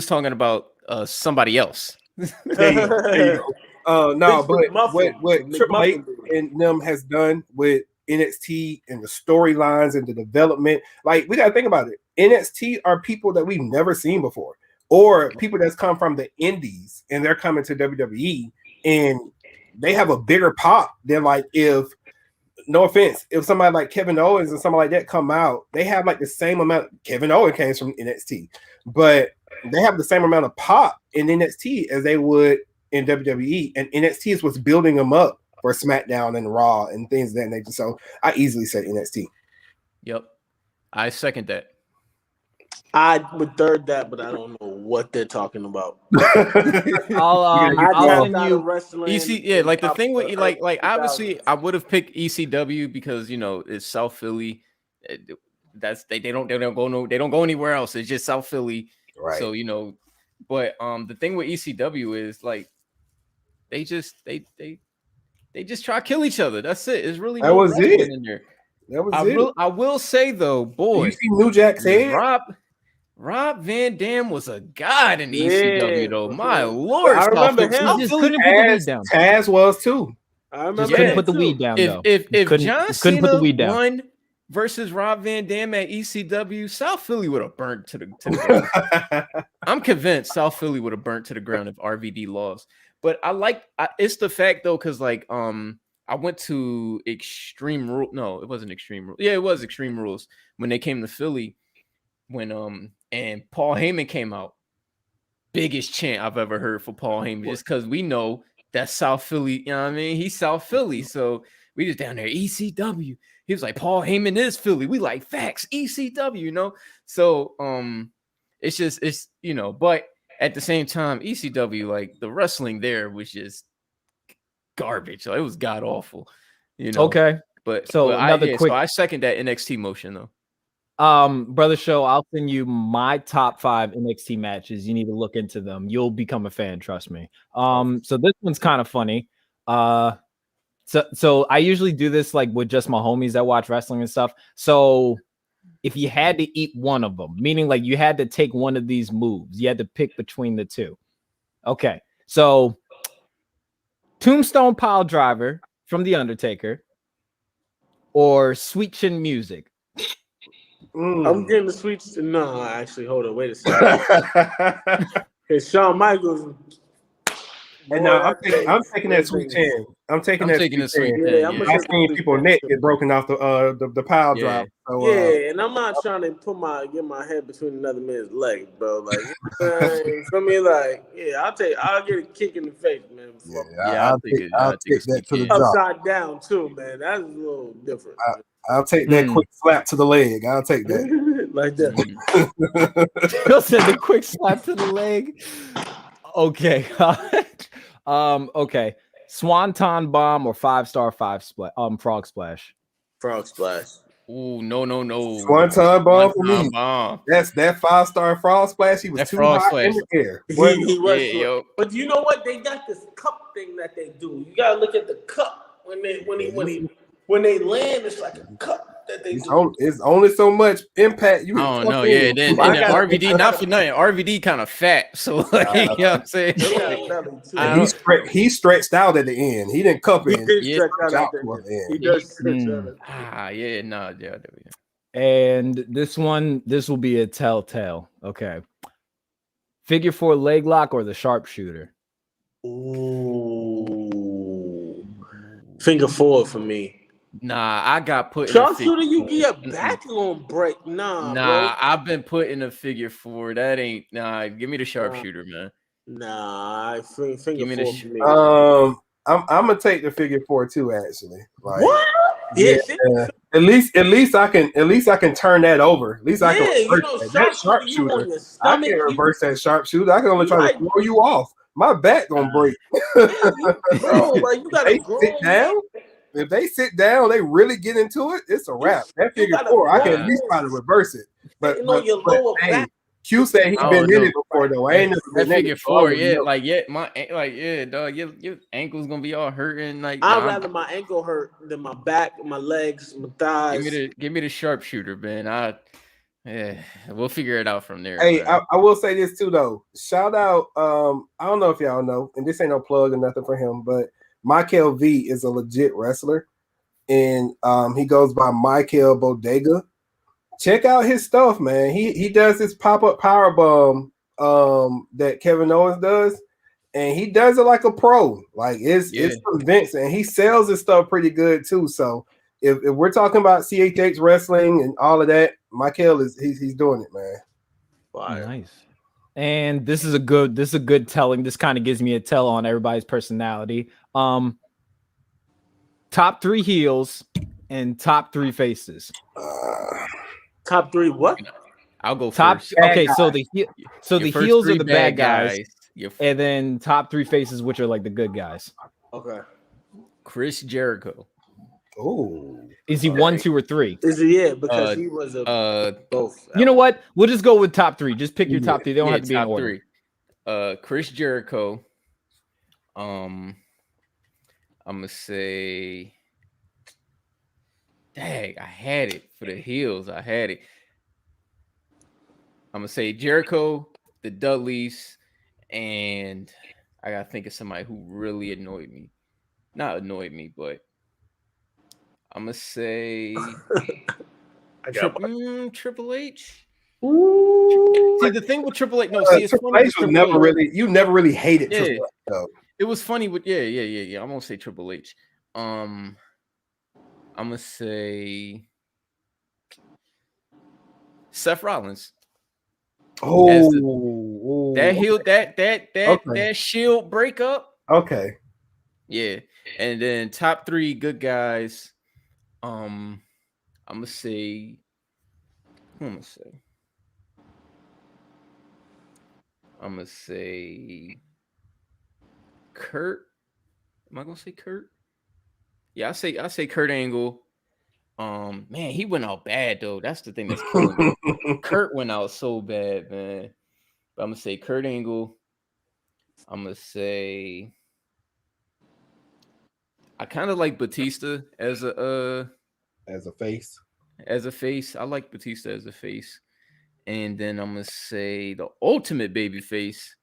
talking about somebody else. There you go. No, but what Triple H and them has done with NXT and the storylines and the development, like we gotta think about it. NXT are people that we've never seen before, or people that's come from the indies and they're coming to WWE and they have a bigger pop than like if somebody like Kevin Owens and somebody like that come out, they have like the same amount. Kevin Owens came from NXT, but they have the same amount of pop in NXT as they would in WWE, and NXT is what's building them up for SmackDown and Raw and things of that nature. So I easily said NXT. Yep. I second that. I would third that, but I don't know what they're talking about. I'll send you wrestling. EC, like the thing with like obviously I would have picked ECW because it's South Philly. That's they don't go anywhere else. It's just South Philly. Right. So but the thing with ECW is like they just try to kill each other. That's it. It's really that was it. In there. That was it. I will say though, boy, you see New Jack's head? Rob Van Dam was a god in ECW though. My lord, I remember him. He just couldn't put the weed down. Taz was too. I remember just couldn't put the weed down though. If John Cena put the weed down. won versus Rob Van Dam at ECW, South Philly would have burnt to the ground. I'm convinced South Philly would have burnt to the ground if RVD lost. But it's the fact though, because like I went to Extreme Rules. No, it wasn't Extreme Rules. Yeah, it was Extreme Rules when they came to Philly. When and Paul Heyman came out, biggest chant I've ever heard for Paul Heyman, just because we know that's South Philly. You know what I mean? He's South Philly, so we just down there ECW. He was like, Paul Heyman is Philly. We like facts ECW, So it's but at the same time, ECW, like the wrestling there was just garbage. Like, it was god awful, Okay, so I second that NXT motion though. Brother Show, I'll send you my top 5 NXT matches. You need to look into them. You'll become a fan, trust me. So this one's kind of funny. So I usually do this like with just my homies that watch wrestling and stuff. So if you had to eat one of them, meaning like you had to take one of these moves, you had to pick between the two. Okay, so Tombstone Pile Driver from The Undertaker or Sweet Chin Music. I'm getting the sweet. No, actually, hold on. Wait a second. Because Shawn Michaels And now I'm taking that sweet 10. I'm taking that the sweet 10. Yeah, I'm gonna I take seen the people sweet neck 10. get broken off the pile Yeah. drive. So, Yeah, and I'm not trying to get my head between another man's legs, bro. Like, for me, like, yeah, I'll get a kick in the face, man. I'll take that to the jaw. Upside down too, man. That's a little different. I'll take that quick slap to the leg. I'll take that. Like that. Phil said the quick slap to the leg. Okay. Okay. Swanton bomb or 5-star frog splash. Frog splash. Ooh, no. Swanton bomb for me. Bomb. That's that 5-star frog splash. He was too hot in the air. He was. Yeah, yo. But you know what? They got this cup thing that they do. You gotta look at the cup when they land. It's like a cup that they do. It's only so much impact you. I don't know. Yeah, then RVD, not for nothing. RVD kind of fat, so like, you know what I'm saying. He stretched out at the end. He didn't cup in. He stretched out at the end. He does stretch out. Yeah, no, yeah. And this will be a telltale. Okay. Figure 4 leg lock or the sharpshooter. Ooh. Finger 4 for me. Nah, I got put sharpshooter. You get your back on break. Nah, bro. I've been put in a figure 4. That ain't Give me the sharpshooter, man. Nah, finger 4 for me. I'm gonna take the figure 4 too. Actually, like, what? Yeah. At least I can turn that over. At least I can reverse that sharpshooter. I can't reverse that sharpshooter. I can only try to throw you off. My back gonna break. Bro, like, you gotta sit down. If they sit down, they really get into it. It's a wrap. That figure 4, I can at least try to reverse it. But your lower back. Q said he's been in it before though. I ain't never been figure 4. Yeah, dog. Your ankle's gonna be all hurting. Like, I'd rather my ankle hurt than my back, my legs, my thighs. Give me the sharpshooter, man. We'll figure it out from there. Hey, I will say this too though. Shout out. I don't know if y'all know, and this ain't no plug or nothing for him, but Michael V is a legit wrestler, and he goes by Michael Bodega. Check out his stuff, man. He does this pop-up power bomb that Kevin Owens does, and he does it like a pro. Like it's convincing, and he sells his stuff pretty good too. So if we're talking about CHH wrestling and all of that, Michael he's doing it, man. Wow. Nice. And this is a good telling. This kind of gives me a tell on everybody's personality. Top 3 heels and top 3 faces. Top 3 what? I'll go top first. Okay, so the heels are the bad guys. And then top 3 faces, which are like the good guys. Okay. Chris Jericho. Oh, is he 1, 2, or 3? Is he? Yeah, because he was both. You know what? We'll just go with top 3. Just pick your top 3. They don't have to be in order. 3. Chris Jericho. I'm gonna say, dang, I had it for the heels. I had it. I'm gonna say Jericho, the Dudleys, and I gotta think of somebody who really annoyed me. Not annoyed me, but I'm gonna say Triple H. Ooh. See, the thing with Triple H, it's Triple funny. H was never really hated Triple H, though. It was funny with I'm gonna say Triple H. I'm gonna say Seth Rollins. That Shield breakup. Okay. Yeah, and then top 3 good guys. I'm gonna say. Who am I say? I'm gonna say Kurt. Am I gonna say Kurt? Yeah, I say Kurt Angle. Man, he went out bad though. That's the thing that's killing me. Kurt went out so bad, man. But I'm gonna say Kurt Angle. I'm gonna say I kind of like Batista as a face. As a face, I like Batista as a face. And then I'm gonna say the ultimate baby face,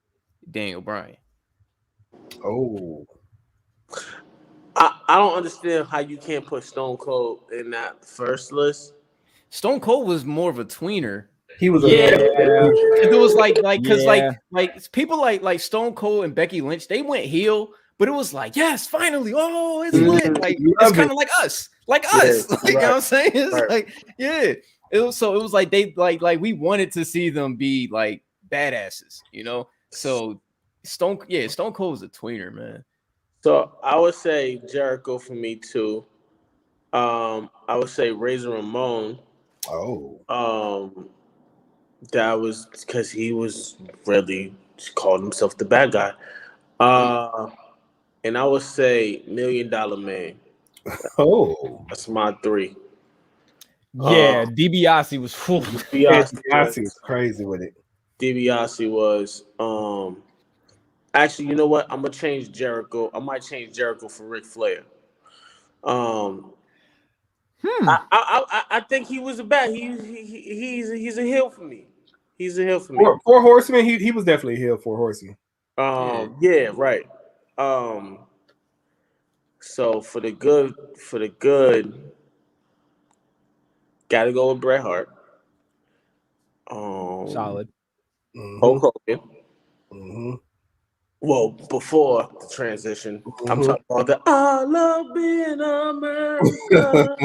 Daniel Bryan. Oh, I don't understand how you can't put Stone Cold in that first list. Stone Cold was more of a tweener. He was Yeah. It was because Yeah. like people like Stone Cold and Becky Lynch, they went heel, but it was like, yes, finally, oh, it's lit. Like it's kind of like us, like you know what I'm saying? It's like, yeah. It was like they like we wanted to see them be like badasses, you know. So Stone Cold is a tweener, man. So I would say Jericho for me too. I would say Razor Ramon. That was because he was really called himself the bad guy. And I would say $1 Million Man. That's my 3. Yeah, DiBiase was full. DiBiase was crazy with it. DiBiase was. Actually, you know what? I'm gonna change Jericho. I might change Jericho for Ric Flair. I think he was a bad. He's a heel for me. He's a heel for me. Four Horsemen. He was definitely a heel. 4 Horsemen. Yeah, right. So for the good, gotta go with Bret Hart. Solid. Hulk Hogan. Well, before the transition, I'm talking about the I love being America.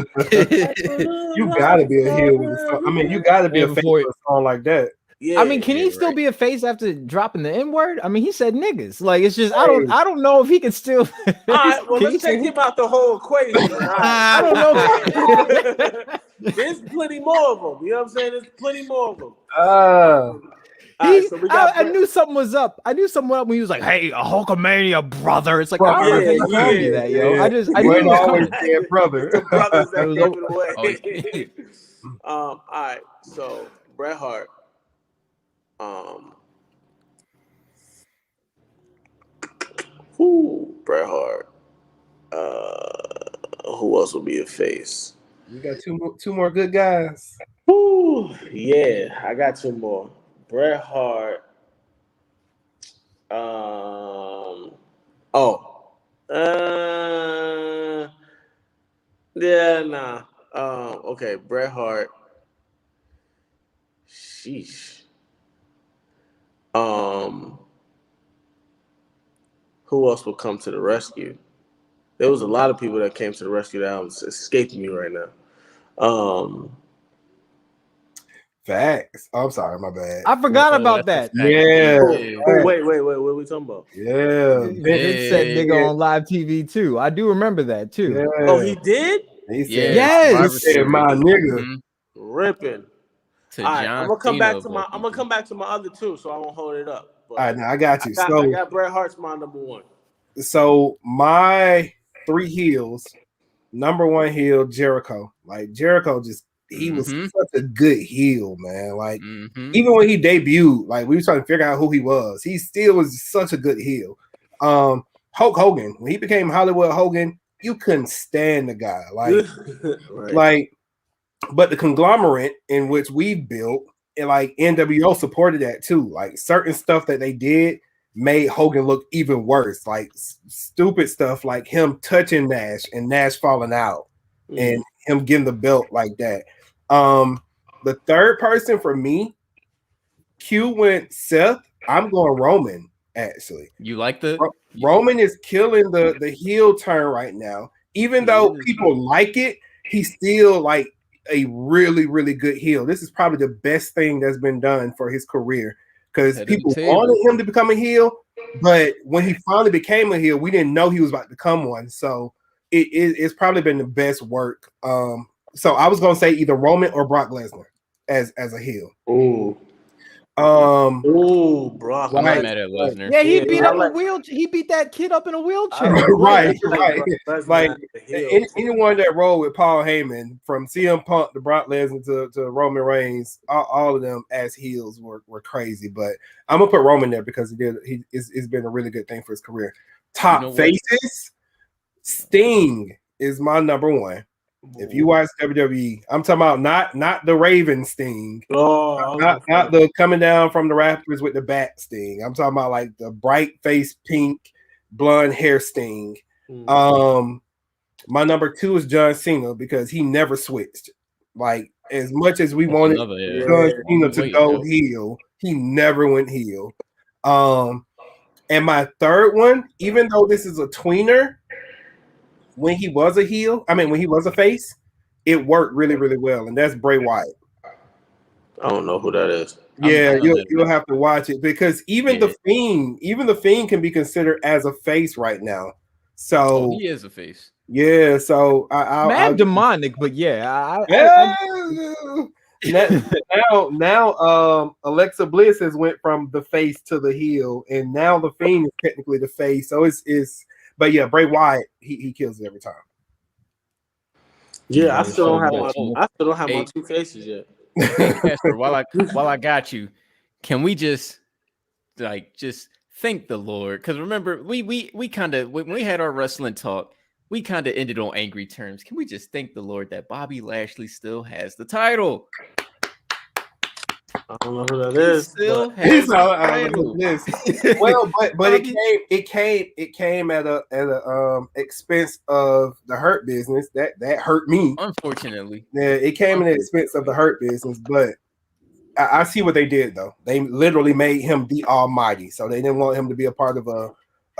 You gotta be a heel with a song. I mean, you gotta be a face with a song like that. Yeah, I mean, can he still be a face after dropping the N-word? I mean, he said niggas. Like, it's just I don't know if he can still. All right, well, let's take him out the whole equation. I don't know. There's plenty more of them. You know what I'm saying? There's plenty more of them. I knew something was up. I knew something up when he was like, "Hey, a Hulkamania brother." It's like, I don't know if he told me that, yo. I knew always said brother. Brothers that gave it away. All right, so Bret Hart. Bret Hart. Who else will be a face? You got two more good guys. Yeah, I got 2 more. Bret Hart. Okay, Bret Hart. Sheesh. Who else will come to the rescue? There was a lot of people that came to the rescue that was escaping me right now. Facts. I'm sorry, my bad. I forgot about that. Yeah. Wait. What are we talking about? Yeah. Vince said nigga on live TV too. I do remember that too. Yeah. Oh, he did? He said, yes. He said, my nigga. Ripping. All right, I'm gonna come back to my other 2, so I won't hold it up. But all right, now I got you. I got Bret Hart's my number 1. So my 3 heels, number 1 heel, Jericho. Like Jericho he was such a good heel, man. Like even when he debuted, like we were trying to figure out who he was, he still was such a good heel. Hulk Hogan, when he became Hollywood Hogan, you couldn't stand the guy. Like, but the conglomerate in which we built, and like NWO supported that too. Like certain stuff that they did made Hogan look even worse. Like stupid stuff like him touching Nash and Nash falling out and him getting the belt like that. The third person for me, Q went Seth. I'm going Roman, actually. You like the Roman is killing the heel turn right now. Even though people like it, he's still like a really, really good heel. This is probably the best thing that's been done for his career because people wanted him to become a heel, but when he finally became a heel, we didn't know he was about to become one. So it's probably been the best work. So I was gonna say either Roman or Brock Lesnar as a heel. Brock. I'm not mad at Lesnar. Yeah, he beat up a wheelchair. He beat that kid up in a wheelchair. Right. Like anyone that rolled with Paul Heyman, from CM Punk to Brock Lesnar to Roman Reigns, all of them as heels were crazy. But I'm gonna put Roman there because it's been a really good thing for his career. Top faces, Sting is my number 1. If you watch WWE, I'm talking about not the Raven Sting, not the coming down from the rafters with the bat Sting. I'm talking about like the bright face pink blonde hair Sting. My number 2 is John Cena because he never switched. Like as much as we wanted John Cena to go heel, he never went heel. And my third one, even though this is a tweener, when he was a heel, when he was a face, it worked really, really well, and that's Bray Wyatt. I don't know who that is. Yeah, you'll have to watch it because even the Fiend can be considered as a face right now. So he is a face. Yeah, so I'm demonic, but yeah, now Alexa Bliss has went from the face to the heel, and now the Fiend is technically the face. So it's but yeah, Bray Wyatt he kills it every time. Yeah, I still don't have my two faces yet. Hey, Casper, while I got you, can we just thank the Lord? Because remember, we kind of, when we had our wrestling talk, we kind of ended on angry terms. Can we just thank the Lord that Bobby Lashley still has the title? I don't know who that is. Still has the title. Well, but it came at a expense of the Hurt Business. That hurt me. Unfortunately. Yeah, it came at the expense of the Hurt Business, but I see what they did though. They literally made him the Almighty. So they didn't want him to be a part of a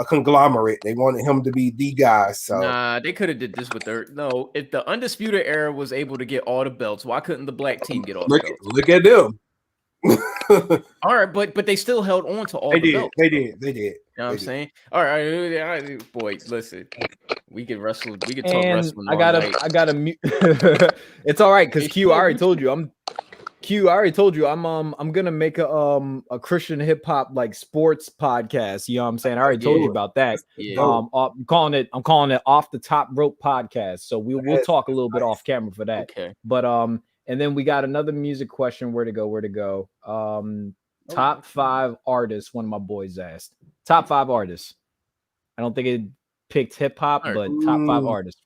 conglomerate. They wanted him to be the guy. So nah, they could have did this with if the Undisputed Era was able to get all the belts, why couldn't the black team get all the belts? Look at them. All right, but they still held on to all the belts. They did. You know what I'm saying? All right, boy, listen. We could wrestle. We could talk wrestling. I gotta mute. It's all right because Q. I already told you I'm gonna make a Christian hip hop like sports podcast. You know what I'm saying? I already told you about that. Yeah. I'm calling it Off the Top Rope Podcast. So we'll talk a little bit off camera for that. Okay. But and then we got another music question. Where to go? Top 5 artists. One of my boys asked. Top 5 artists. I don't think it picked hip hop, but top 5 artists.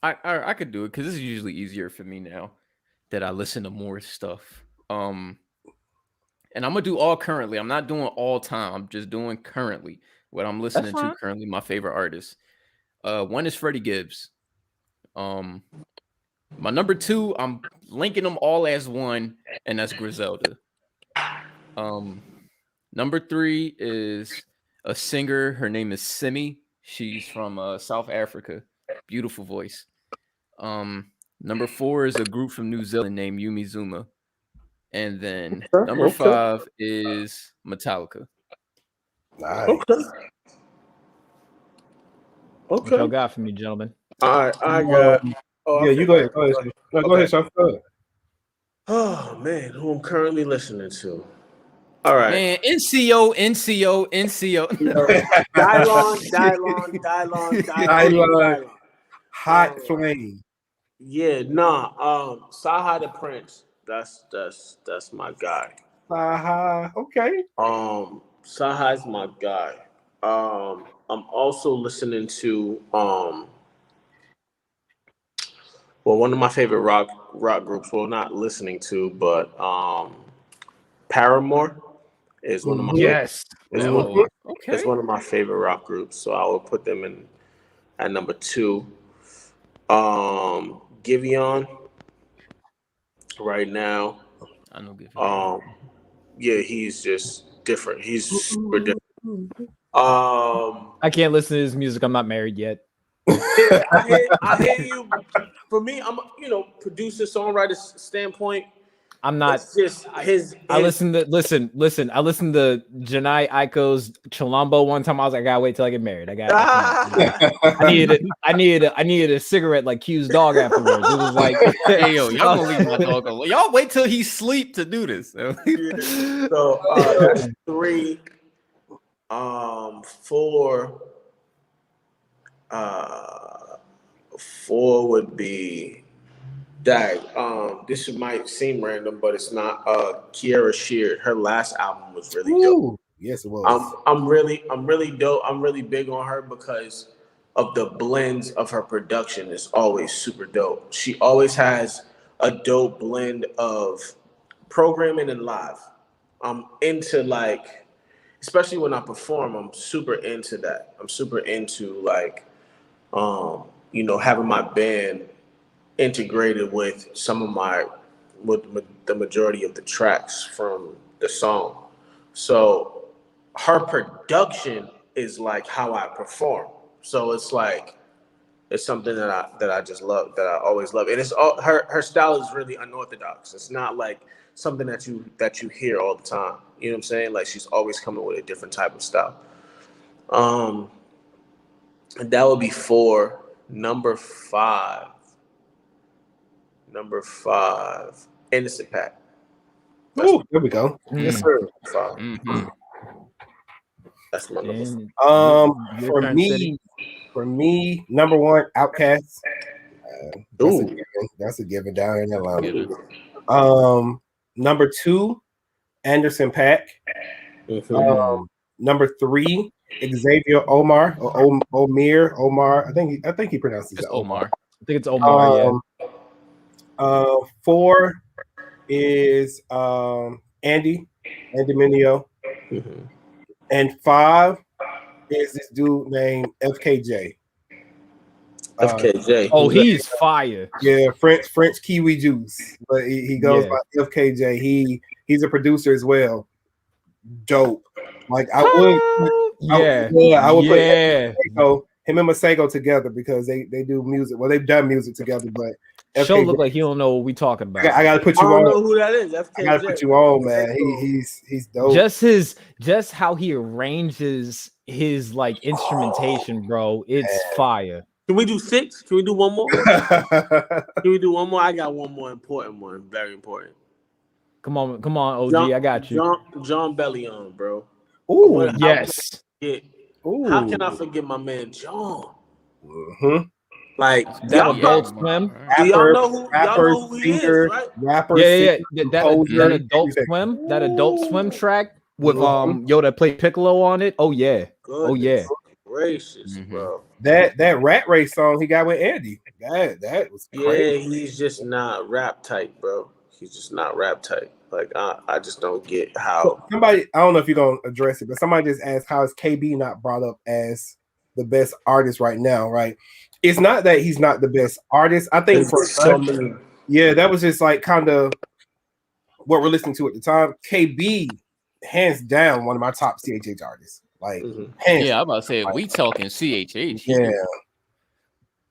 I could do it because this is usually easier for me now that I listen to more stuff. And I'm gonna do all currently. I'm not doing all time. I'm just doing currently what I'm listening to currently. My favorite artists. One is Freddie Gibbs. My number 2, I'm linking them all as one, and that's Griselda. Number 3 is a singer. Her name is Simi. She's from South Africa. Beautiful voice. Number 4 is a group from New Zealand named Yumi Zuma. And then number 5 is Metallica. Nice. What y'all got for me, gentlemen? All right, I got. You go ahead. Go ahead, Sean. Go ahead. Oh man, who I'm currently listening to. All right. Man, NCO. Dylon. Hot flame. Yeah, Saha the Prince. That's my guy. Saha, okay. Saha's my guy. I'm also listening to one of my favorite rock groups. Well, not listening to, but Paramore is one of my it's one of my favorite rock groups. So I will put them in at number 2. Giveon right now. I know Giveon. Yeah, he's just different. He's super different. I can't listen to his music. I'm not married yet. I hear you. For me, I'm producer songwriter standpoint. I'm not. It's just his. I listened to I listened to Janae Aiko's Chilombo one time. I was like, I gotta wait till I get married. I needed a cigarette like Q's dog afterwards. It was like, hey yo, y'all gonna leave my dog alone. Y'all wait till he sleep to do this. So that's 3. 4 would be this might seem random, but it's not. Kiara Sheard, her last album was really dope. Yes, it was. I'm really dope. I'm really big on her because of the blends of her production. Is always super dope. She always has a dope blend of programming and live. I'm into especially when I perform, I'm super into that. I'm super into having my band integrated with some of my the majority of the tracks from the song. So her production is like how I perform. So it's like it's something that I just love, that I always love. And it's all her style is really unorthodox. It's not like something that you hear all the time. You know what I'm saying? Like she's always coming with a different type of style. And that would be 4. Number 5, Innocent Pack. Ooh, there we go. Yes, sir. 5. That's my number 5. For me, number 1, Outkast. That's a given down in Atlanta. Number 2, Anderson .Paak. Number 3, Xavier Omar or Omar. I think he pronounces it Omar. I think it's Omar. 4 is Andy Mineo. And 5 is this dude named FKJ. FKJ. He's fire. Yeah, French Kiwi Juice, but he goes by FKJ. He's a producer as well. Dope. Like I would put him and Masego together because they do music. Well, they've done music together, but Show look like he don't know what we talking about. I gotta put you on. I don't know who that is. FKJ. I gotta put you on, man. He's dope. Just how he arranges his like instrumentation, bro. It's fire. Can we do 6? Can we do one more? Can we do one more? I got one more important one. Very important. Come on, OG. I got you. John Bellion, bro. Ooh, yes. How can I forget my man John? Like that Adult Swim. Do y'all know who he is, right? Rapper, that Adult Swim track with that played Piccolo on it. Oh yeah. Gracious, bro. That Rat Race song he got with Andy. That was crazy. Yeah, he's just not rap type, bro. He's just not rap type. Like I just don't get how somebody. I don't know if you're gonna address it, but somebody just asked how is KB not brought up as the best artist right now? Right? It's not that he's not the best artist. I think that was just like kind of what we're listening to at the time. KB, hands down, one of my top CHH artists. Like, I'm about to say, we talking CHH. Yeah.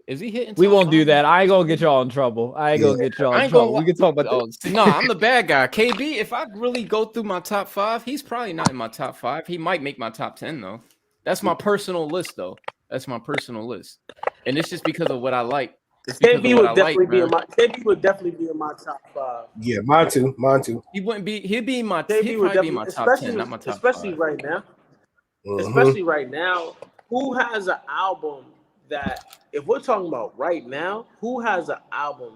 Is he hitting? We won't do that. I ain't gonna get y'all in trouble. I ain't gonna get y'all in trouble. We can talk about that. No, I'm the bad guy. KB, if I really go through my top 5, he's probably not in my top 5. He might make my top 10 though. That's my personal list though. That's my personal list, and it's just because of what I like. KB would definitely be in my. KB would definitely be in my top 5. Yeah, mine too. He wouldn't be. He'd be in my. He'd probably be in my top 10, not my top 5. Especially right now. Especially right now, who has an album that? If we're talking about right now, who has an album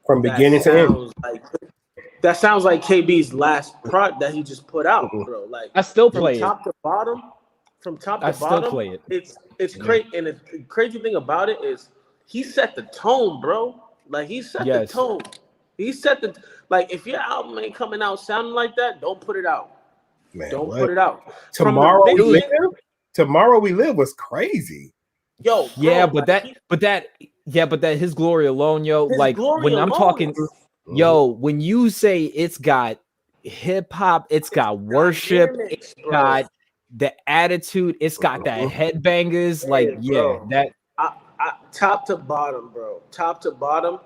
from beginning to end? That sounds like KB's last product that he just put out, bro. Like I still play from top to bottom. From top to bottom, I still play it. It's crazy, and the crazy thing about it is he set the tone, bro. Like he set the tone. He set the if your album ain't coming out sounding like that, don't put it out. Man, don't put it out. Tomorrow we live was crazy. Yo, bro, but that his glory alone, yo. Like when I'm talking, when you say it's got hip hop, it's got worship, it's got the attitude, it's got that headbangers, that I top to bottom, bro. Top to bottom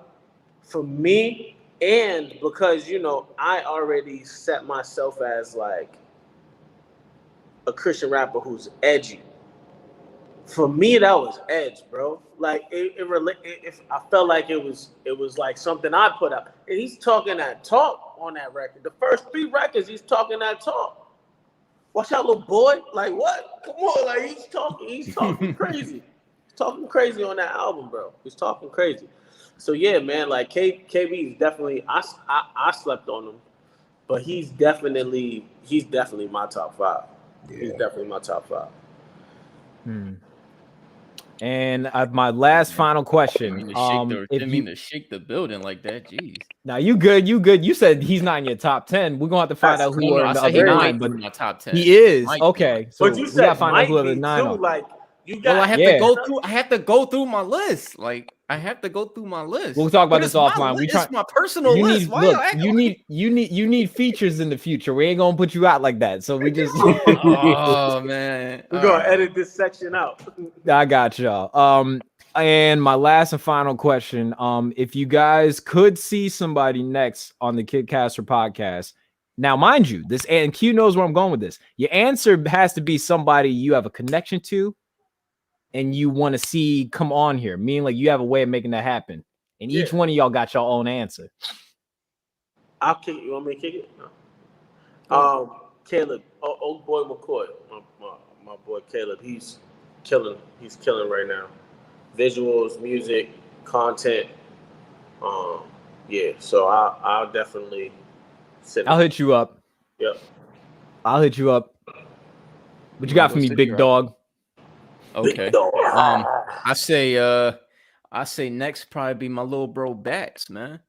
for me, and because I already set myself as like a Christian rapper who's edgy. For me, that was edge, bro. Like if I felt like it was like something I put up. And he's talking that talk on that record. The first 3 records, he's talking that talk. Watch out, little boy. Like what? Come on, like he's talking crazy. He's talking crazy on that album, bro. He's talking crazy. So yeah, man, like KB is definitely I slept on him, but he's definitely my top 5. Yeah. He's definitely my top 5. And my last final question. Didn't mean to shake the building like that. Jeez. Now you good. You said he's not in your top 10. We're gonna have to find out who are in the other 9. But my top 10. He is okay. So but you said find out who are the 9 too, like You got. Well, I have Yeah. to go through. I have to go through my list. Like I have to go through my list. We'll talk about But this it's my offline. list, it's my personal You list. need Why look. y'all acting You like- need features in the future. We ain't gonna put you out like that. So we just. Oh man, We're All gonna right. edit this section out. I got y'all. And my last and final question. If you guys could see somebody next on the Casper podcast, now mind you, this and Q knows where I'm going with this. Your answer has to be somebody you have a connection to, and you want to see come on here. Meaning, like you have a way of making that happen. And each one of y'all got your own answer. I'll kick it. You want me to kick it? No. Caleb, old boy McCoy, my boy Caleb. He's killing. He's killing right now. Visuals, music, content. Yeah. So I'll definitely sit. I'll hit you up. Yep. I'll hit you up. What you got for me, big dog? Okay. Big dog. I say next probably be my little bro Bats, man.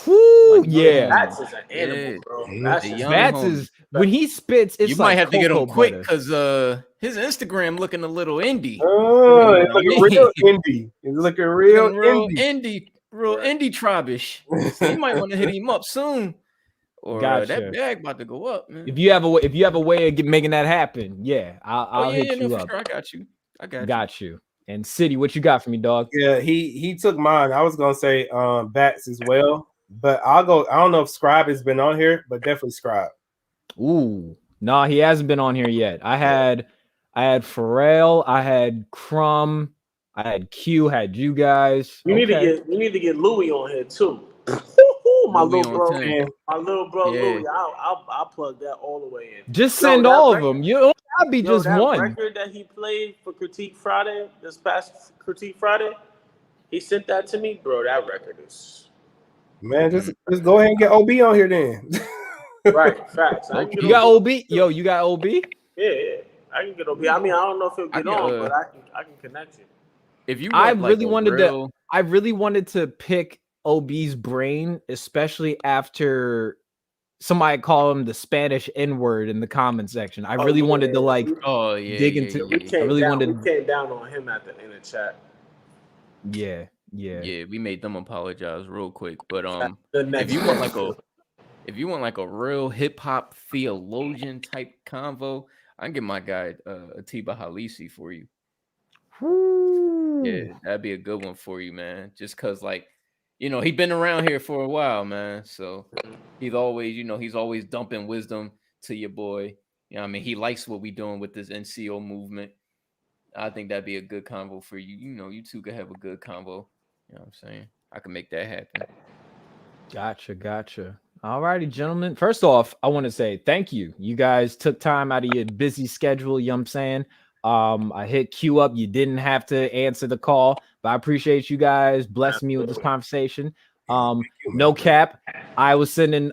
Whoo, Like, yeah. Bats is an animal, Yeah. bro. Yeah. That's The just young Bats homie. is when he spits. It's You like might have to get him cocoa quick butter. because his Instagram looking a little indie. Oh, it's looking real indie. It's looking real indie. Real indie tribish. So you might want to hit him up soon, or Gotcha. that bag about to go up, man. If you have a way of making that happen, yeah, I'll hit you for up. Sure. I got you. Got you. And City, what you got for me, dog? Yeah, he took mine. I was gonna say Bats as well, but I'll go. I don't know if Scribe has been on here, but definitely Scribe. Ooh, no, he hasn't been on here yet. I had Pharrell, I had Crumb, I had Q, had you guys. We need to get Louis on here too. My Louis little bro, on 10. my little bro Yeah. Louis. I'll plug that all the way in. Just Yo, send that all of record- them. You don't gotta be just that one. record that he played for Critique Friday, this past Critique Friday, he sent that to me, bro. That record is Man, just go ahead and get OB on here then. right. Facts. I can get You got OB. OB? Yo, you got OB? Yeah. I can get OB. I mean, I don't know if he'll get on, but I can connect you. If you, I want, like, really a wanted real, I really wanted to pick OB's brain, especially after somebody called him the Spanish N-word in the comment section. I really wanted to like Oh yeah, dig yeah, into- yeah, We yeah. came really down. wanted- We came down on him in the chat. yeah. Yeah, we made them apologize real quick. But The next if you want like a real hip hop theologian type convo, I can get my guy Atiba Halisi for you. Yeah, that'd be a good one for you, man. Just cause like, you know, he's been around here for a while, man. So he's always dumping wisdom to your boy. You know what I mean? He likes what we doing with this NCO movement. I think that'd be a good convo for you. You know, you two could have a good convo. You know what I'm saying? I can make that happen. Gotcha. All righty, gentlemen. First off, I want to say thank you. You guys took time out of your busy schedule. You know what I'm saying? I hit Q up. You didn't have to answer the call, but I appreciate you guys blessing me with this conversation. No cap. I was sending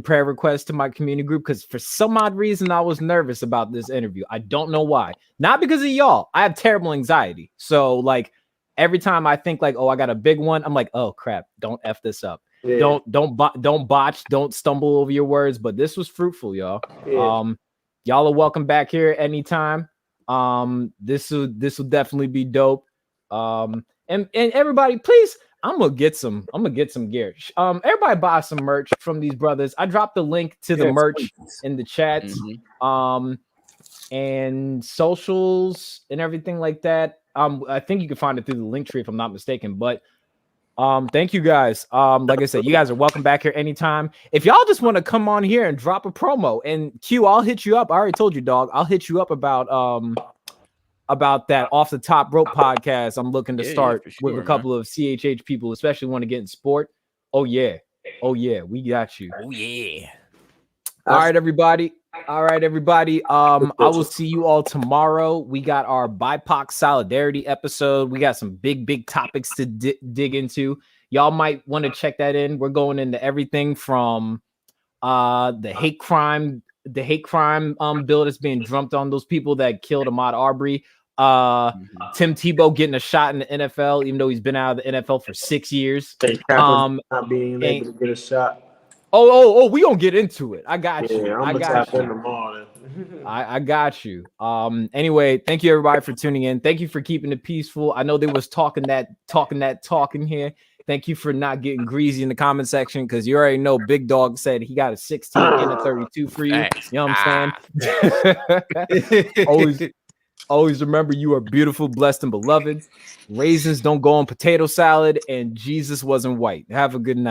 prayer requests to my community group because for some odd reason I was nervous about this interview. I don't know why. Not because of y'all. I have terrible anxiety. So like every time I think like, oh, I got a big one, I'm like, oh crap, don't F this up. Yeah. Don't botch, don't stumble over your words. But this was fruitful, y'all. Yeah. Y'all are welcome back here anytime. This will definitely be dope. And everybody, please, I'm gonna get some gear. Everybody buy some merch from these brothers. I dropped the link to the merch in the chat. And socials and everything like that. I think you can find it through the link tree if I'm not mistaken. But thank you guys. Like I said, you guys are welcome back here anytime. If y'all just want to come on here and drop a promo, and Q, I'll hit you up. I already told you, dog. I'll hit you up about that Off the Top Rope podcast. I'm looking to start with a couple of CHH people, especially want to get in sport. Oh yeah, we got you. Oh yeah. All right, everybody. I will see you all tomorrow. We got our BIPOC solidarity episode. We got some big topics to dig into. Y'all might want to check that in. We're going into everything from the hate crime bill that's being drummed on those people that killed Ahmaud Arbery. Tim Tebow getting a shot in the NFL, even though he's been out of the NFL for 6 years. Not being able to get a shot. Oh, we gonna get into it. I got you. I'm I gonna got tap you. in tomorrow. I got you. Anyway, thank you everybody for tuning in. Thank you for keeping it peaceful. I know there was talking here. Thank you for not getting greasy in the comment section, because you already know Big Dog said he got a 16 and a 32 for you. Thanks. You know what I'm saying? Always remember, you are beautiful, blessed, and beloved. Raisins don't go on potato salad, and Jesus wasn't white. Have a good night.